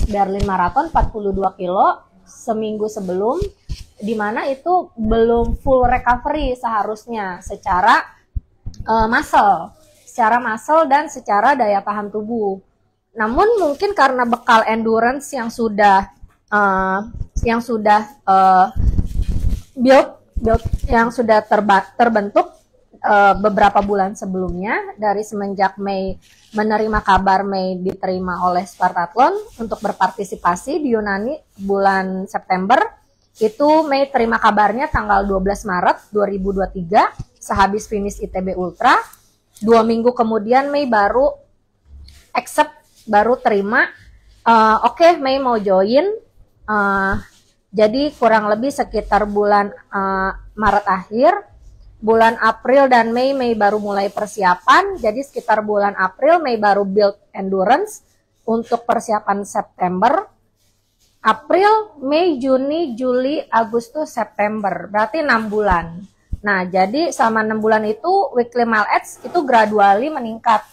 Berlin Marathon 42 kilo seminggu sebelum, dimana itu belum full recovery seharusnya secara muscle dan secara daya tahan tubuh. Namun mungkin karena bekal endurance yang sudah terbentuk beberapa bulan sebelumnya, dari semenjak Mei menerima kabar Mei diterima oleh Spartathlon untuk berpartisipasi di Yunani bulan September. Itu Mei terima kabarnya tanggal 12 Maret 2023 sehabis finish ITB Ultra. 2 minggu kemudian Mei baru terima oke, Mei mau join. Jadi kurang lebih sekitar bulan Maret akhir. Bulan April dan Mei baru mulai persiapan. Jadi sekitar bulan April Mei baru build endurance untuk persiapan September. April, Mei, Juni, Juli, Agustus, September. Berarti 6 bulan. Nah, jadi selama 6 bulan itu weekly mile age itu gradually meningkat.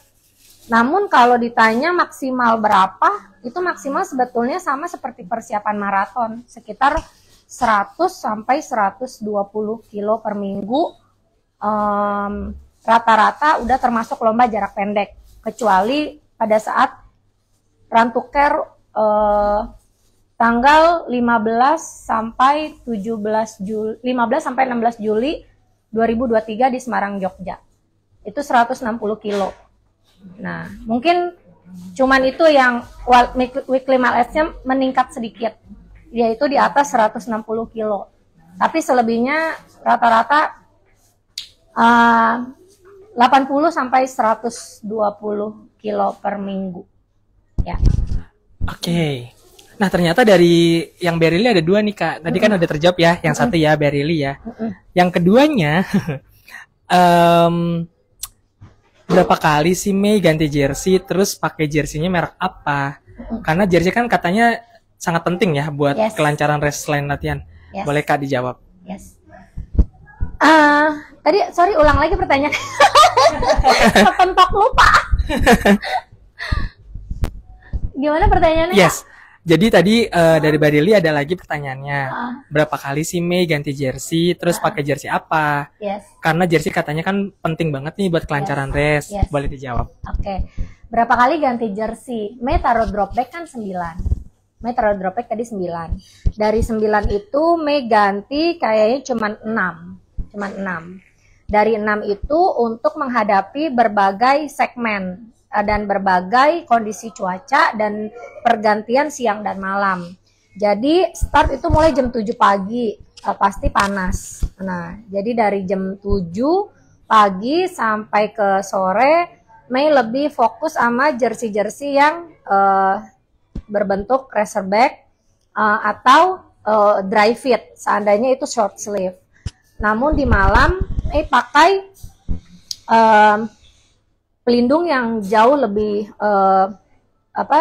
Namun kalau ditanya maksimal berapa, itu maksimal sebetulnya sama seperti persiapan maraton, sekitar 100 sampai 120 kilo per minggu. Rata-rata udah termasuk lomba jarak pendek, kecuali pada saat Run to Care tanggal 15 sampai 16 Juli 2023 di Semarang, Jogja. itu 160 kilo. Nah, mungkin cuman itu yang weekly mileage-nya meningkat sedikit, yaitu di atas 160 kilo. Tapi selebihnya rata-rata 80 sampai 120 kilo per minggu. Ya. Oke. Nah, ternyata dari yang Berili ada 2 nih, Kak. Tadi kan udah terjawab ya, yang satu ya Berili ya. Yang keduanya, berapa kali sih Mei ganti jersey, terus pakai jersey-nya merek apa? Karena jersey kan katanya sangat penting ya buat kelancaran race selain latihan. Boleh Kak dijawab? Yes. Tadi sorry ulang lagi pertanyaan. Kepentok lupa. Gimana pertanyaannya? Yes. Jadi tadi dari Barili ada lagi pertanyaannya. Berapa kali sih Mei ganti jersey, terus pakai jersey apa? Yes. Karena jersey katanya kan penting banget nih buat kelancaran race. Boleh dijawab. Oke. Berapa kali ganti jersey? Mei taruh drop bag kan 9. Mei taruh drop bag tadi 9. Dari 9 itu Mei ganti kayaknya cuma 6. Dari 6 itu untuk menghadapi berbagai segmen dan berbagai kondisi cuaca dan pergantian siang dan malam. Jadi start itu mulai jam 7 pagi, pasti panas. Nah, jadi dari jam 7 pagi sampai ke sore, Mei lebih fokus sama jersey-jersey yang berbentuk racerback atau dry fit, seandainya itu short sleeve. Namun di malam Mei pakai pelindung yang jauh lebih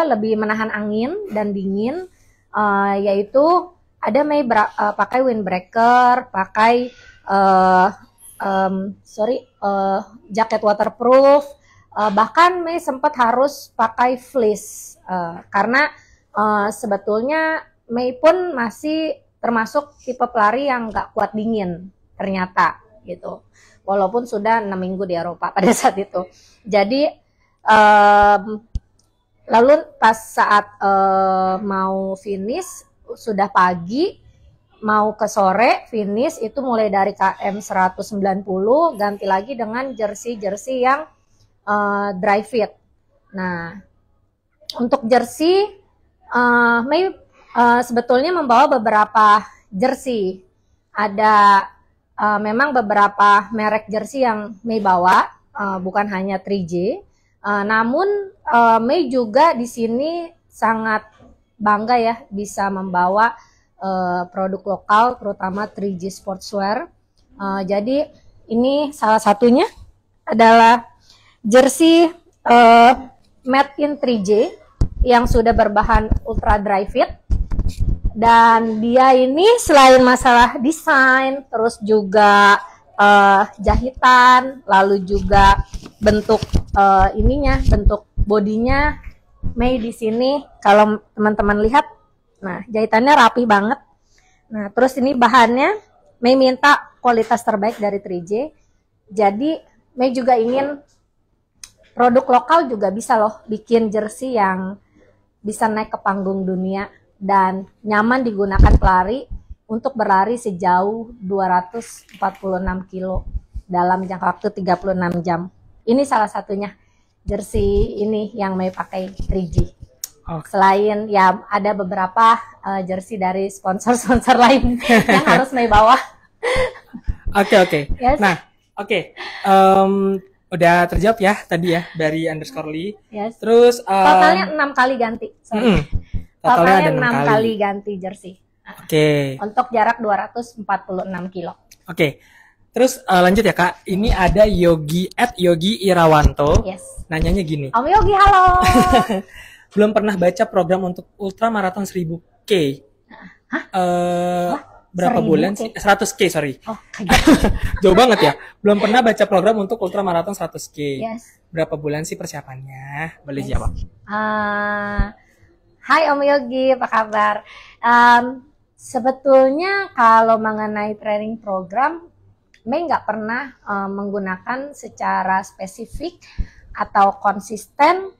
lebih menahan angin dan dingin, yaitu ada Mei pakai windbreaker, pakai jaket waterproof, bahkan Mei sempat harus pakai fleece karena sebetulnya Mei pun masih termasuk tipe pelari yang nggak kuat dingin ternyata gitu. Walaupun sudah 6 minggu di Eropa pada saat itu. Jadi lalu pas saat mau finish sudah pagi, mau ke sore finish itu mulai dari KM 190 ganti lagi dengan jersey yang dry fit. Nah, untuk jersey Mei sebetulnya membawa beberapa jersey. Ada memang beberapa merek jersey yang Mei bawa, bukan hanya 3J. Namun Mei juga di sini sangat bangga ya bisa membawa produk lokal, terutama 3J Sportswear. Jadi ini salah satunya adalah jersey made in 3J yang sudah berbahan ultra dry fit. Dan dia ini selain masalah desain, terus juga jahitan, lalu juga bentuk bentuk bodinya, Mei di sini kalau teman-teman lihat, nah jahitannya rapi banget. Nah terus ini bahannya Mei minta kualitas terbaik dari 3J. Jadi Mei juga ingin produk lokal juga bisa loh bikin jersey yang bisa naik ke panggung dunia dan nyaman digunakan pelari untuk berlari sejauh 246 kilo dalam jangka waktu 36 jam. Ini salah satunya jersey ini yang Mei pakai 3G. Selain ya ada beberapa jersey dari sponsor-sponsor lain yang harus Mei bawa. Oke. Yes. Nah, oke. Udah terjawab ya tadi ya dari _Lee. Yes. Terus totalnya 6 kali ganti. Totalnya 6 kali ganti jersey. Oke. Untuk jarak 246 kilo. Oke. Terus lanjut ya Kak. Ini ada Yogi @Yogi_Irawanto. Yes. Nanyanya gini. Om Yogi, halo. Belum pernah baca program untuk ultra marathon 1000K. Berapa 1000 bulan sih? 100K, sorry. Oh, kaget. Jauh banget ya. Belum pernah baca program untuk ultra marathon 100K. Yes. Berapa bulan sih persiapannya? Boleh jawab. Hai Om Yogi, apa kabar? Sebetulnya kalau mengenai training program, Mei nggak pernah menggunakan secara spesifik atau konsisten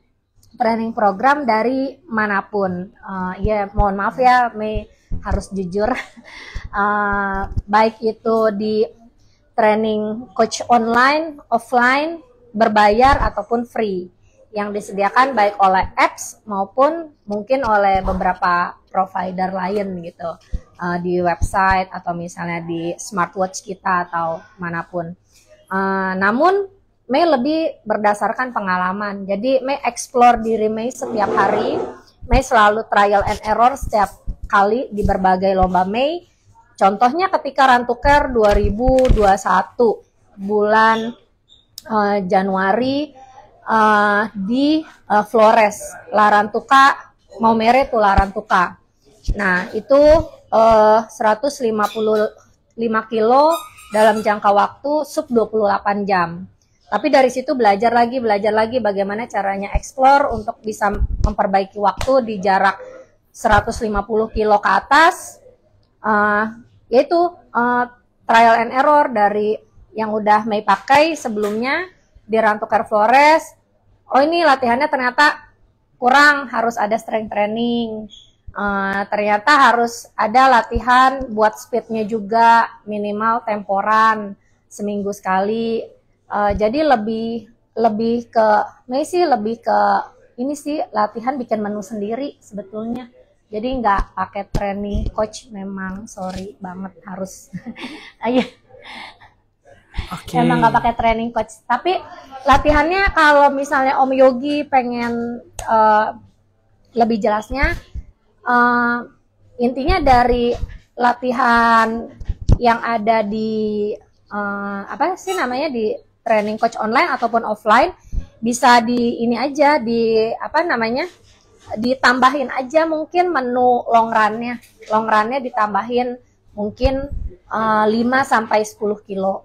training program dari manapun. Ya mohon maaf ya, Mei harus jujur. Baik itu di training coach online, offline, berbayar ataupun free yang disediakan baik oleh apps maupun mungkin oleh beberapa provider lain gitu, di website atau misalnya di smartwatch kita atau manapun. Namun Mei lebih berdasarkan pengalaman, jadi Mei explore diri Mei setiap hari. Mei selalu trial and error setiap kali di berbagai lomba Mei. Contohnya ketika Run to Care 2021 bulan Januari di Flores, Larantuka, Maumere tuh Larantuka. Nah, itu 155 kilo dalam jangka waktu sub 28 jam. Tapi dari situ belajar lagi bagaimana caranya explore untuk bisa memperbaiki waktu di jarak 150 kilo ke atas. Yaitu trial and error dari yang udah Mei pakai sebelumnya di Run to Care Flores. Oh, ini latihannya ternyata kurang, harus ada strength training. Ternyata harus ada latihan buat speednya juga, minimal temporan seminggu sekali. Jadi lebih ke Mei sih lebih ke ini sih, latihan bikin menu sendiri sebetulnya. Jadi nggak pakai training coach, memang sorry banget harus ayo. Emang nggak pakai training coach. Tapi latihannya kalau misalnya Om Yogi pengen lebih jelasnya, intinya dari latihan yang ada di apa sih namanya, di training coach online ataupun offline, bisa di ini aja, di apa namanya, ditambahin aja mungkin menu long run-nya ditambahin mungkin 5 sampai 10 kilo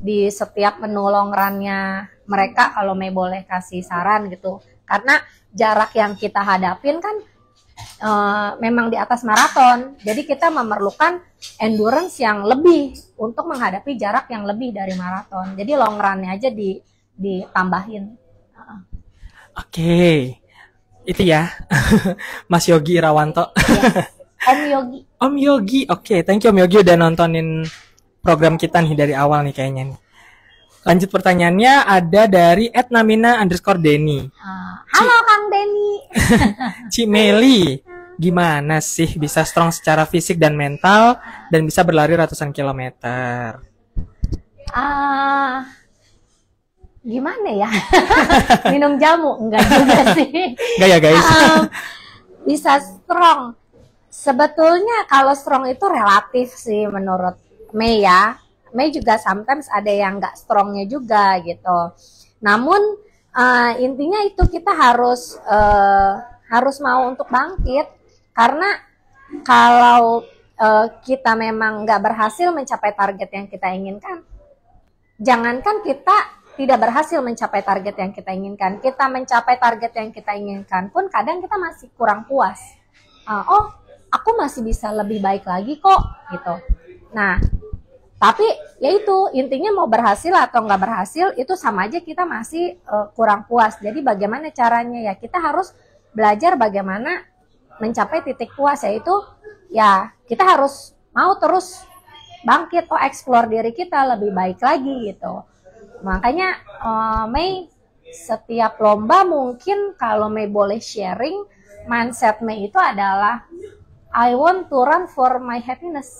di setiap menu long run-nya mereka, kalau Mei boleh kasih saran gitu. Karena jarak yang kita hadapin kan memang di atas maraton, jadi kita memerlukan endurance yang lebih untuk menghadapi jarak yang lebih dari maraton. Jadi long run-nya aja ditambahin. Oke. Itu ya. Mas Yogi Irawanto. Yes. Om Yogi. Om Yogi. Oke, thank you Om Yogi udah nontonin program kita nih dari awal nih kayaknya nih. Lanjut pertanyaannya ada dari @namina_Deni. Halo Kang Deni. Ci Meli, gimana sih bisa strong secara fisik dan mental dan bisa berlari ratusan kilometer? Gimana ya? Minum jamu? Enggak juga sih. Enggak ya guys? Bisa strong. Sebetulnya kalau strong itu relatif sih menurut Mei ya. Mei juga sometimes ada yang nggak strongnya juga gitu. Namun intinya itu kita harus mau untuk bangkit, karena kalau kita memang nggak berhasil mencapai target yang kita inginkan, jangankan kita tidak berhasil mencapai target yang kita inginkan, kita mencapai target yang kita inginkan pun kadang kita masih kurang puas. Oh, aku masih bisa lebih baik lagi kok gitu. Nah, tapi ya itu intinya, mau berhasil atau nggak berhasil itu sama aja kita masih kurang puas. Jadi bagaimana caranya ya, kita harus belajar bagaimana mencapai titik puas, yaitu ya kita harus mau terus bangkit, explore diri kita lebih baik lagi gitu. Makanya Mei setiap lomba mungkin kalau Mei boleh sharing, mindset Mei itu adalah I want to run for my happiness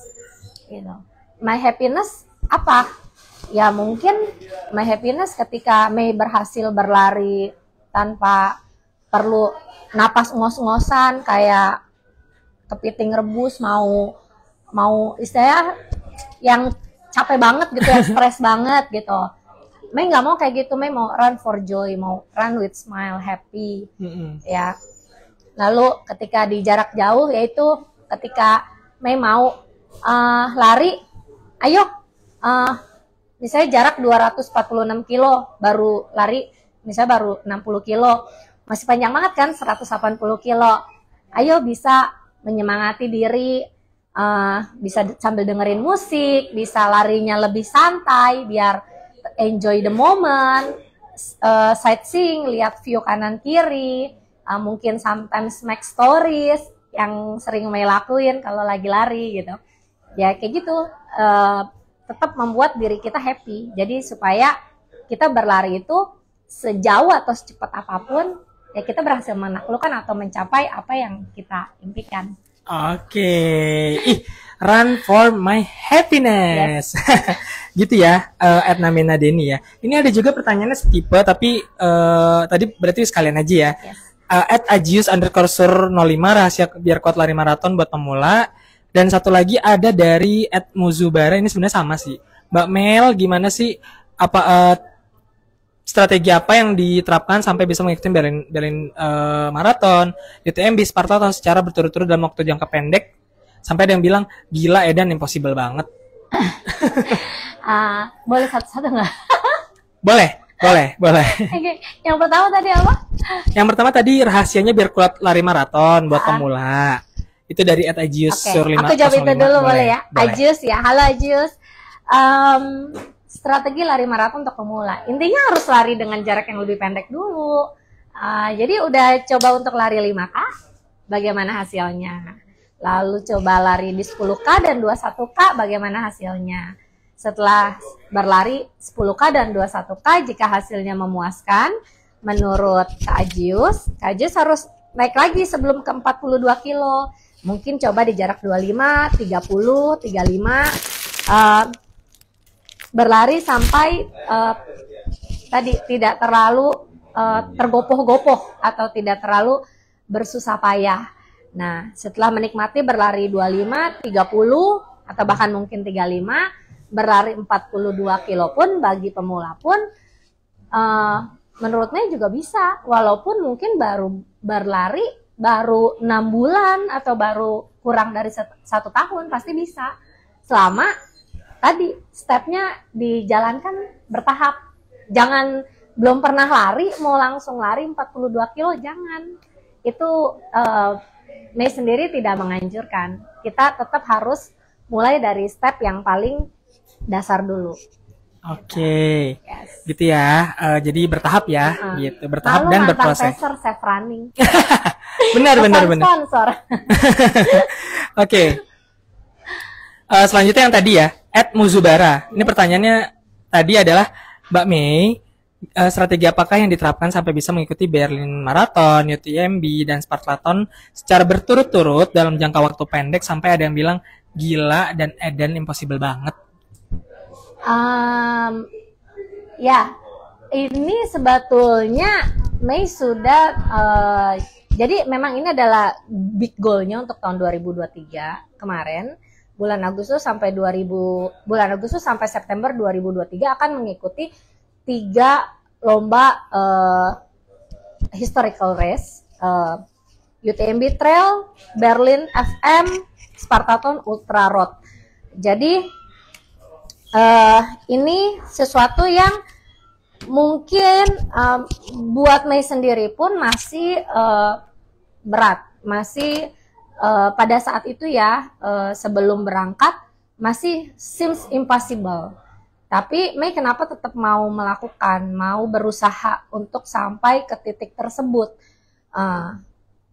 gitu. My happiness apa? Ya mungkin my happiness ketika Mei berhasil berlari tanpa perlu napas ngos-ngosan kayak kepiting rebus, mau istilahnya yang capek banget gitu, yang stres banget gitu. Mei nggak mau kayak gitu, Mei mau run for joy, mau run with smile, happy, ya. Lalu ketika di jarak jauh, yaitu ketika Mei mau lari, ayo, misalnya jarak 246 kilo, baru lari, misalnya baru 60 kilo, masih panjang banget kan, 180 kilo. Ayo bisa menyemangati diri, bisa sambil dengerin musik, bisa larinya lebih santai, biar enjoy the moment, sightseeing, lihat view kanan kiri, mungkin sometimes make stories yang sering Mei lakuin kalau lagi lari gitu. Ya kayak gitu, tetap membuat diri kita happy. Jadi supaya kita berlari itu sejauh atau secepat apapun, ya kita berhasil menaklukkan atau mencapai apa yang kita impikan. Oke, run for my happiness. Gitu ya, Edna Mena Deni ya. Ini ada juga pertanyaannya setipe, tapi tadi berarti sekalian aja ya. Yes. @ajius_sur05 rahasia biar kuat lari maraton buat pemula. Dan satu lagi ada dari @muzubara, ini sebenarnya sama sih. Mbak Mel, gimana sih strategi apa yang diterapkan sampai bisa mengikuti Berlin Marathon, UTMB, Spartathlon secara berturut-turut dalam waktu jangka pendek? Sampai ada yang bilang, gila Edan, impossible banget. Boleh satu-satu nggak? Boleh. Oke. Yang pertama tadi apa? Yang pertama tadi rahasianya biar kuat lari maraton buat pemula. Itu dari @ajius_sur05. Aku jawab itu dulu boleh ya? Ajius ya, halo Ajius. Strategi lari maraton untuk pemula. Intinya harus lari dengan jarak yang lebih pendek dulu. Jadi udah coba untuk lari 5K, bagaimana hasilnya? Lalu coba lari di 10K dan 21K, bagaimana hasilnya? Setelah berlari 10K dan 21K, jika hasilnya memuaskan, menurut Kak Ajius harus naik lagi sebelum ke 42 kilo. Mungkin coba di jarak 25, 30, 35, berlari sampai tadi tidak terlalu tergopoh-gopoh atau tidak terlalu bersusah payah. Nah, setelah menikmati berlari 25, 30, atau bahkan mungkin 35, berlari 42 kilo pun bagi pemula pun menurut Mei juga bisa, walaupun mungkin baru berlari baru 6 bulan atau baru kurang dari 1 tahun, pasti bisa selama tadi stepnya dijalankan bertahap. Jangan belum pernah lari mau langsung lari 42 kilo, jangan. Itu Mei sendiri tidak menganjurkan. Kita tetap harus mulai dari step yang paling dasar dulu. Oke, gitu ya. Jadi bertahap ya, gitu. Bertahap lalu dan berproses. Sponsor safe running. benar. Sponsor. Oke. Selanjutnya yang tadi ya, @muzubara. Ini pertanyaannya tadi adalah, Mbak Mei, strategi apakah yang diterapkan sampai bisa mengikuti Berlin Marathon, UTMB, dan Spartathlon secara berturut-turut dalam jangka waktu pendek sampai ada yang bilang gila dan Edan impossible banget? Ya, ini sebetulnya Mei sudah jadi memang ini adalah big goal-nya untuk tahun 2023 kemarin. Bulan Agustus sampai September 2023 akan mengikuti 3 lomba historical race, UTMB Trail, Berlin FM, Spartathlon Ultra Road. Jadi ini sesuatu yang mungkin buat Mei sendiri pun masih berat, masih pada saat itu ya, sebelum berangkat masih seems impossible. Tapi Mei kenapa tetap mau melakukan, mau berusaha untuk sampai ke titik tersebut.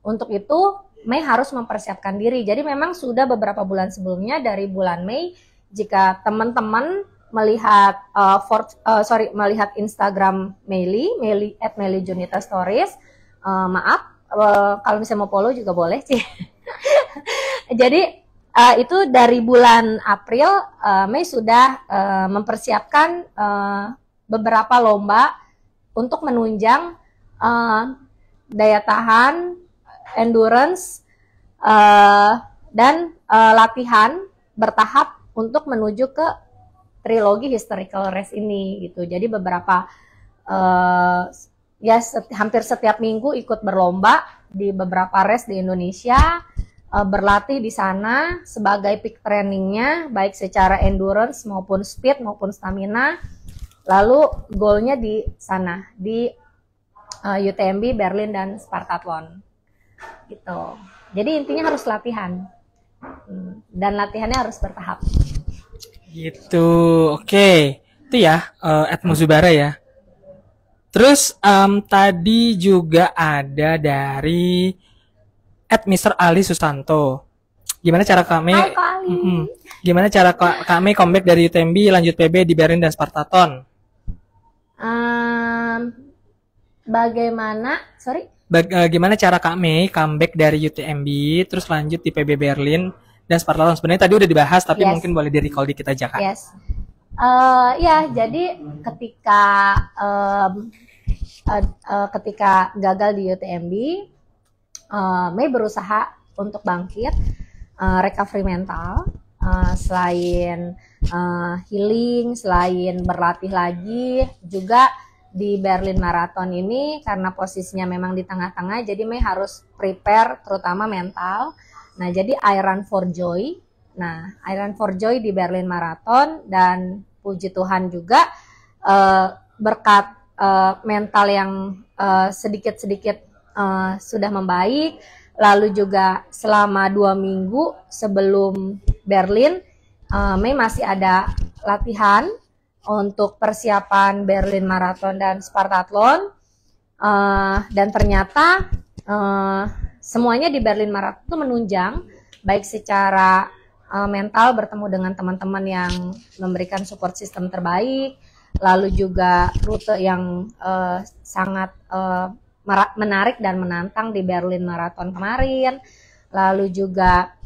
Untuk itu Mei harus mempersiapkan diri. Jadi memang sudah beberapa bulan sebelumnya, dari bulan Mei, jika teman-teman melihat melihat Instagram Meili @meili_junita stories, maaf kalau misalnya mau follow juga boleh sih. Jadi itu dari bulan April Mei sudah mempersiapkan beberapa lomba untuk menunjang daya tahan, endurance, dan latihan bertahap untuk menuju ke trilogi historical race ini gitu. Jadi beberapa hampir setiap minggu ikut berlomba di beberapa race di Indonesia, berlatih di sana sebagai peak trainingnya, baik secara endurance maupun speed maupun stamina. Lalu goalnya di sana di UTMB, Berlin, dan Spartathlon gitu. Jadi intinya harus latihan, dan latihannya harus bertahap. Gitu, oke. Itu ya, @muzubara ya. Terus tadi juga ada dari @Mr. Ali Susanto. Gimana cara kami? Gimana cara kami comeback dari UTMB lanjut PB di Berlin dan Spartathlon? bagaimana, sorry? Gimana cara Kak Mei comeback dari UTMB terus lanjut di PB Berlin dan Spartathlon? Sebenarnya tadi udah dibahas tapi Yes. mungkin boleh di recall dikit aja Kak. Yes. Ya, jadi ketika gagal di UTMB, Mei berusaha untuk bangkit, recovery mental, selain healing, selain berlatih lagi, juga di Berlin Marathon ini karena posisinya memang di tengah-tengah, jadi Mei harus prepare terutama mental. Nah, jadi I Run for Joy. Nah, I Run for Joy di Berlin Marathon, dan puji Tuhan juga berkat mental yang sedikit-sedikit sudah membaik. Lalu juga selama 2 minggu sebelum Berlin, Mei masih ada latihan untuk persiapan Berlin Marathon dan Spartathlon, dan ternyata semuanya di Berlin Marathon itu menunjang, baik secara mental bertemu dengan teman-teman yang memberikan support system terbaik, lalu juga rute yang sangat menarik dan menantang di Berlin Marathon kemarin, lalu juga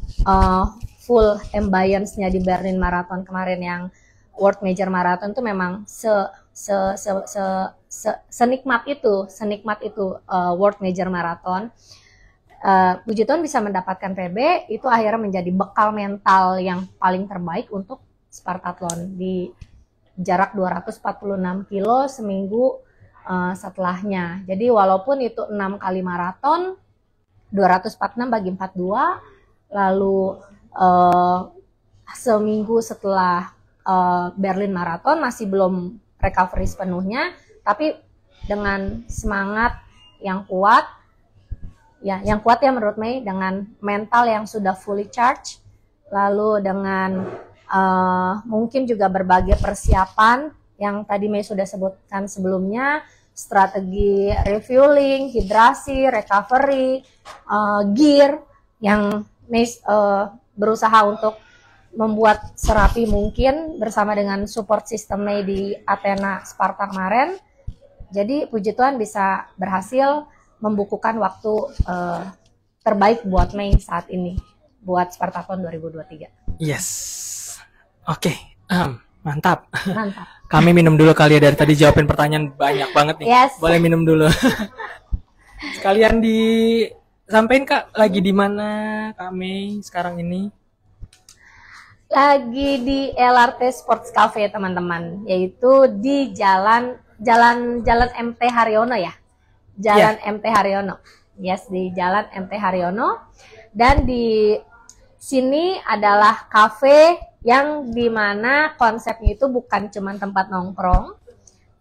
full ambience-nya di Berlin Marathon kemarin yang World Major Marathon itu memang senikmat itu World Major Marathon. Puji Tuhan bisa mendapatkan PB, itu akhirnya menjadi bekal mental yang paling terbaik untuk Spartathlon di jarak 246 kilo seminggu setelahnya. Jadi walaupun itu 6 kali maraton, 246 bagi 42, lalu seminggu setelah Berlin Marathon masih belum recovery sepenuhnya, tapi dengan semangat yang kuat, ya menurut Mei, dengan mental yang sudah fully charged, lalu dengan mungkin juga berbagai persiapan yang tadi Mei sudah sebutkan sebelumnya, strategi refueling, hidrasi, recovery, gear yang Mei berusaha untuk membuat serapi mungkin bersama dengan support system Mei di Athena Sparta kemarin. Jadi puji Tuhan bisa berhasil membukukan waktu terbaik buat Mei saat ini buat Spartathlon 2023. Yes. Oke, mantap. Mantap. Kami minum dulu kali ya, dari tadi jawabin pertanyaan banyak banget nih. Yes. Boleh minum dulu. Sekalian disampaikan Kak, lagi di mana Kak Mei sekarang ini? Lagi di LRT Sports Cafe teman-teman, yaitu di jalan MT Haryono ya, jalan MT Haryono, yes, di jalan MT Haryono. Dan di sini adalah cafe yang dimana konsepnya itu bukan cuma tempat nongkrong,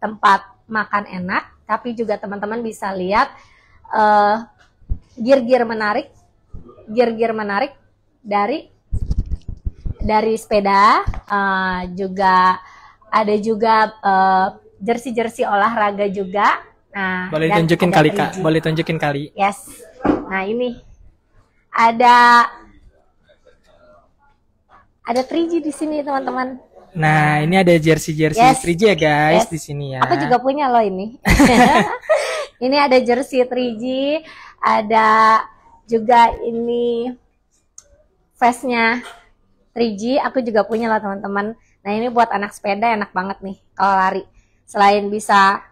tempat makan enak, tapi juga teman-teman bisa lihat gear-gear menarik dari sepeda, juga ada juga jersey olahraga juga. Nah, boleh tunjukin kali Kak, boleh tunjukin kali. Yes. Nah, ini ada 3G di sini teman-teman. Nah, ini ada jersey Yes. 3G ya guys, Yes. di sini ya. Aku juga punya loh ini. Ini ada jersey 3G, ada juga ini vestnya 3G, aku juga punya loh teman-teman. Nah, ini buat anak sepeda enak banget nih kalau lari. Selain bisa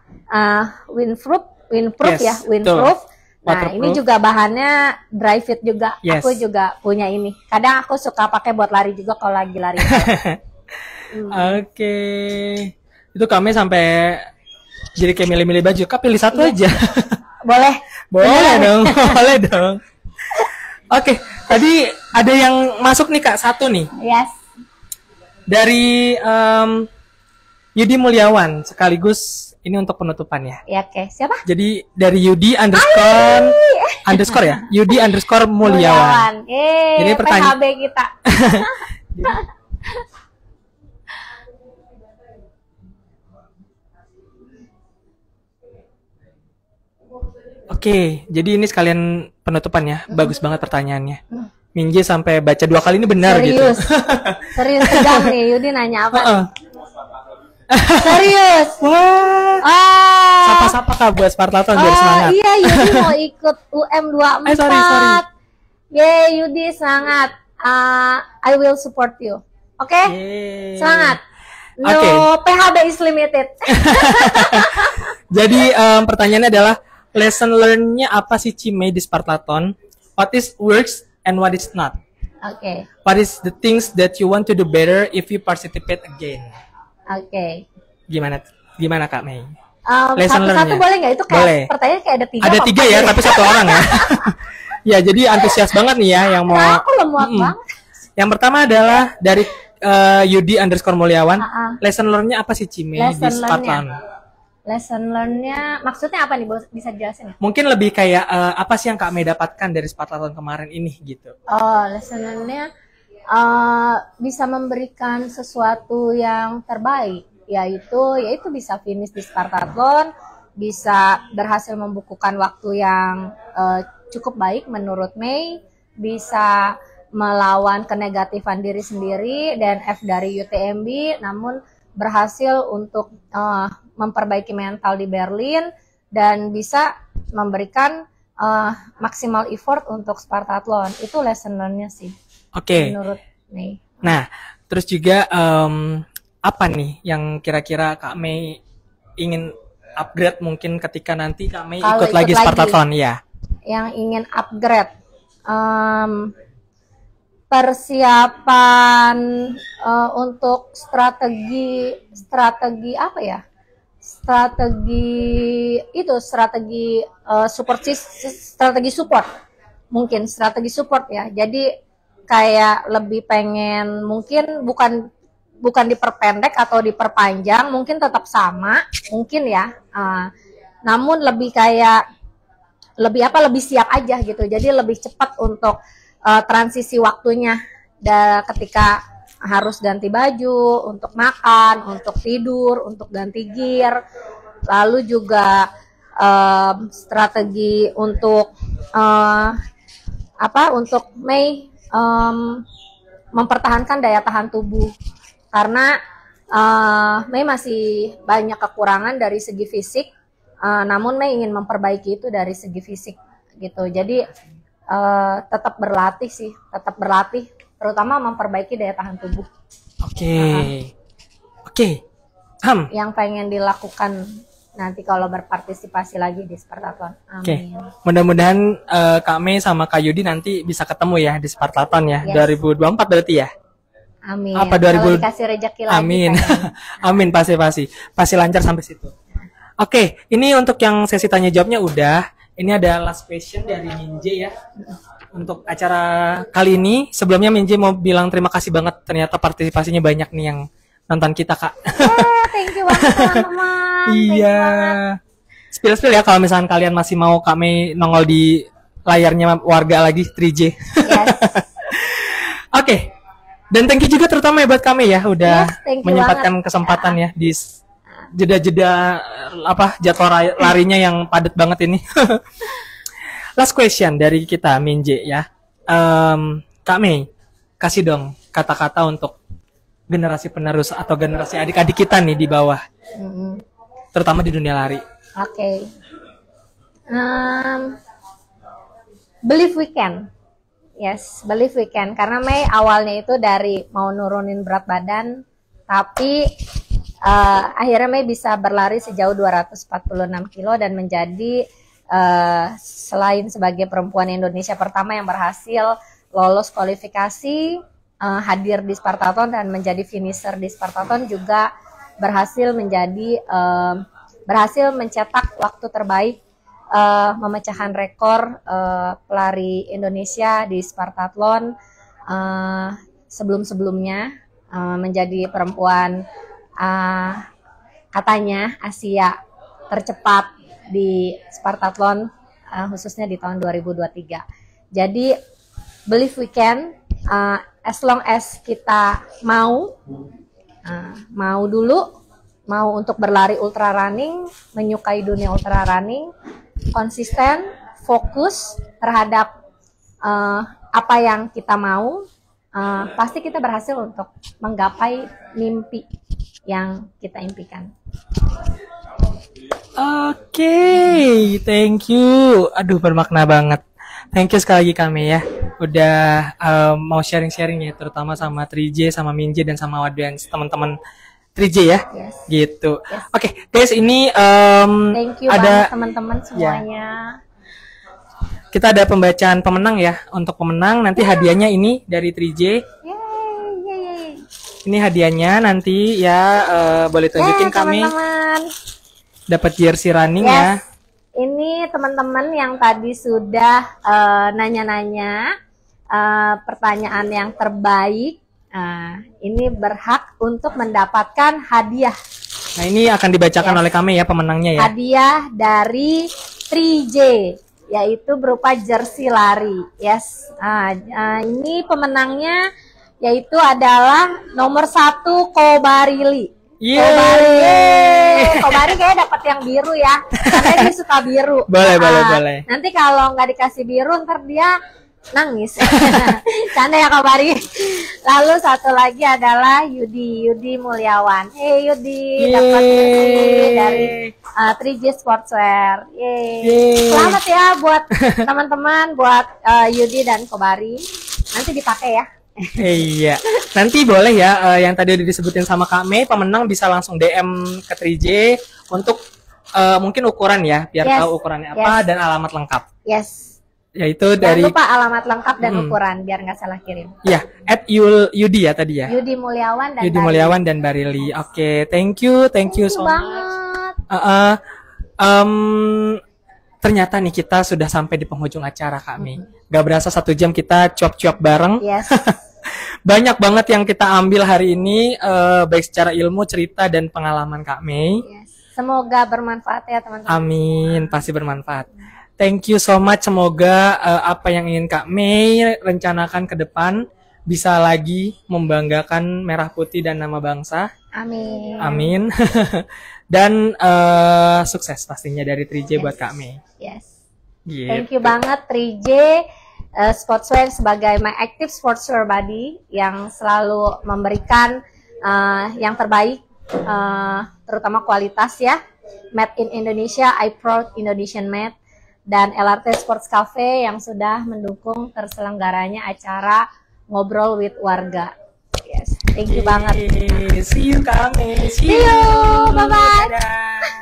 windproof Yes, ya, windproof. Nah, Waterproof. ini juga bahannya dry fit juga. Yes. Aku juga punya ini. Kadang aku suka pakai buat lari juga kalau lagi lari. Oke. Itu kami sampai jadi kayak milih-milih baju. Kak, pilih satu aja. Boleh? Boleh dong, boleh dong. Oke, tadi ada yang masuk nih Kak, satu nih. Yes. Dari Yudi Mulyawan, sekaligus ini untuk penutupan ya. Ya, oke. Siapa? Jadi dari Yudi underscore ya, Yudi underscore Mulyawan. Jadi Jadi pertanyaan- PHB kita. Oke, jadi ini sekalian penutupan ya. Bagus banget pertanyaannya. Minje sampai baca 2 kali ini benar gitu. Serius tegang nih, Yudi nanya apa? Heeh. Serius. Wah. Ah. Sapa-sapa Kak buat Spartaton biar semangat. Iya, Yudi mau ikut UM24. Sorry. Yeay, Yudi semangat. I will support you. Oke? Semangat. No, PHB is limited. Jadi pertanyaannya adalah lesson learn-nya apa sih Cimei di Spartaton? What is works and what is not? Oke. What is the things that you want to do better if you participate again? Oke. Gimana Kak Mei? Satu-satu boleh nggak? Itu kayak pertanyaan kayak ada 3. Ada 3 ya, tapi 1 orang ya. Ya, jadi antusias banget nih ya yang mau. Aku lemot banget. Yang pertama adalah dari Yudi_Mulyawan. Lesson learn-nya apa sih Cimei di Spartaton? Lesson learn-nya maksudnya apa nih? Bisa dijelasin ya? Mungkin lebih kayak apa sih yang Kak Mei dapatkan dari Spartaton kemarin ini gitu. Lesson learn-nya bisa memberikan sesuatu yang terbaik, yaitu bisa finish di Spartaton, bisa berhasil membukukan waktu yang cukup baik menurut Mei, bisa melawan kenegatifan diri sendiri dan F dari UTMB, namun berhasil untuk memperbaiki mental di Berlin dan bisa memberikan maksimal effort untuk Spartathlon. Itu lesson learn-nya sih. Oke. Menurut Mei. Nah, terus juga apa nih yang kira-kira Kak Mei ingin upgrade mungkin ketika nanti Kak Mei ikut lagi Spartathlon ya? Yang ingin upgrade persiapan untuk strategi apa ya? Strategi support mungkin strategi support ya. Jadi kayak lebih pengen mungkin bukan diperpendek atau diperpanjang, mungkin tetap sama mungkin ya, namun lebih siap aja gitu. Jadi lebih cepat untuk transisi waktunya ketika harus ganti baju, untuk makan, untuk tidur, untuk ganti gear. Lalu juga strategi untuk untuk Mei mempertahankan daya tahan tubuh, karena Mei masih banyak kekurangan dari segi fisik, namun Mei ingin memperbaiki itu dari segi fisik gitu. Jadi tetap berlatih, terutama memperbaiki daya tahan tubuh. Oke. Yang pengen dilakukan nanti kalau berpartisipasi lagi di Spartaton. Amin. Mudah-mudahan Kak Mei sama Kak Yudi nanti bisa ketemu ya di Spartaton ya. Yes. 2024 berarti ya? Amin. Apa kalau dikasih rezeki lagi. Amin. Amin, pasti lancar sampai situ. Oke, ini untuk yang sesi tanya jawabnya udah. Ini ada last question dari Minje ya. Untuk acara kali ini, sebelumnya Minje mau bilang terima kasih banget, ternyata partisipasinya banyak nih yang nonton kita, Kak. Thank you banget teman-teman. Iya. Spill ya kalau misalkan kalian masih mau Kak Mei nongol di layarnya warga lagi 3J. Yes. Oke. Dan thank you juga terutama ya buat kami ya udah menyempatkan kesempatan ya di jeda-jeda jadwal larinya yang padat banget ini. Last question dari kita Minje ya. Kak Mei, kasih dong kata-kata untuk generasi penerus atau generasi adik-adik kita nih di bawah. Terutama di dunia lari. Oke. Believe we can. Yes, believe we can. Karena Mei awalnya itu dari mau nurunin berat badan, tapi akhirnya Mei bisa berlari sejauh 246 kilo dan menjadi selain sebagai perempuan Indonesia pertama yang berhasil lolos kualifikasi, hadir di Spartaton dan menjadi finisher di Spartaton, juga berhasil mencetak waktu terbaik, memecahkan rekor pelari Indonesia di Spartathlon sebelum-sebelumnya, menjadi perempuan katanya Asia tercepat di Spartathlon, khususnya di tahun 2023. Jadi believe we can, as long as kita mau untuk berlari ultra running, menyukai dunia ultra running, konsisten, fokus terhadap apa yang kita mau, pasti kita berhasil untuk menggapai mimpi yang kita impikan. Oke, thank you. Aduh, bermakna banget. Thank you sekali lagi kami ya. Udah mau sharing-sharing ya, terutama sama 3J, sama Minje, dan sama audience teman-teman 3J ya. Yes. Gitu. Yes. Oke, guys, ini Thank you ada banget teman-teman semuanya. kita ada pembacaan pemenang ya. Untuk pemenang nanti hadiahnya ini dari 3J. Yeay. Ini hadiahnya nanti ya, boleh tunjukin kami. Teman-teman. Dapat jersey running Yes. ya. Ini teman-teman yang tadi sudah nanya-nanya pertanyaan yang terbaik, ini berhak untuk mendapatkan hadiah. Nah, ini akan dibacakan Yes. oleh kami ya pemenangnya ya. Hadiah dari 3J, yaitu berupa jersey lari. Yes. Ini pemenangnya yaitu adalah nomor 1 Kobarili. Kobari kayaknya dapat yang biru ya, karena dia suka biru. Boleh. Nanti kalau nggak dikasih biru ntar dia nangis. Canda ya Kobari. Lalu satu lagi adalah Yudi Mulyawan. Yudi dapat dari 3J Sportswear. Selamat ya buat teman-teman, buat Yudi dan Kobari. Nanti dipakai ya. Iya, nanti boleh ya yang tadi udah disebutin sama Kak Mei, pemenang bisa langsung DM ke 3J untuk mungkin ukuran ya, biar tahu ukurannya apa dan alamat lengkap. Yes. Yaitu Jangan dari lupa alamat lengkap dan ukuran biar nggak salah kirim. Ya, @Yudi ya tadi ya. Yudi Mulyawan dan Barili. Oke, thank you so much. Ternyata nih kita sudah sampai di penghujung acara kami. Gak berasa 1 jam kita cuap-cuap bareng. Yes. Banyak banget yang kita ambil hari ini, baik secara ilmu, cerita, dan pengalaman Kak Mei. Yes. Semoga bermanfaat ya teman-teman. Amin, pasti bermanfaat. Thank you so much. Semoga apa yang ingin Kak Mei rencanakan ke depan bisa lagi membanggakan merah putih dan nama bangsa. Amin. Amin. Dan sukses pastinya dari 3J buat Kak Mei. Yes. Gitu. Thank you banget 3J Sportswear sebagai my active sportswear buddy yang selalu memberikan yang terbaik, terutama kualitas ya. Made in Indonesia, I proud Indonesian made. Dan LRT Sports Cafe yang sudah mendukung terselenggaranya acara Ngobrol with Warga. Yes, thank you banget. See you Kak Mei. See you. Bye-bye. Dadah.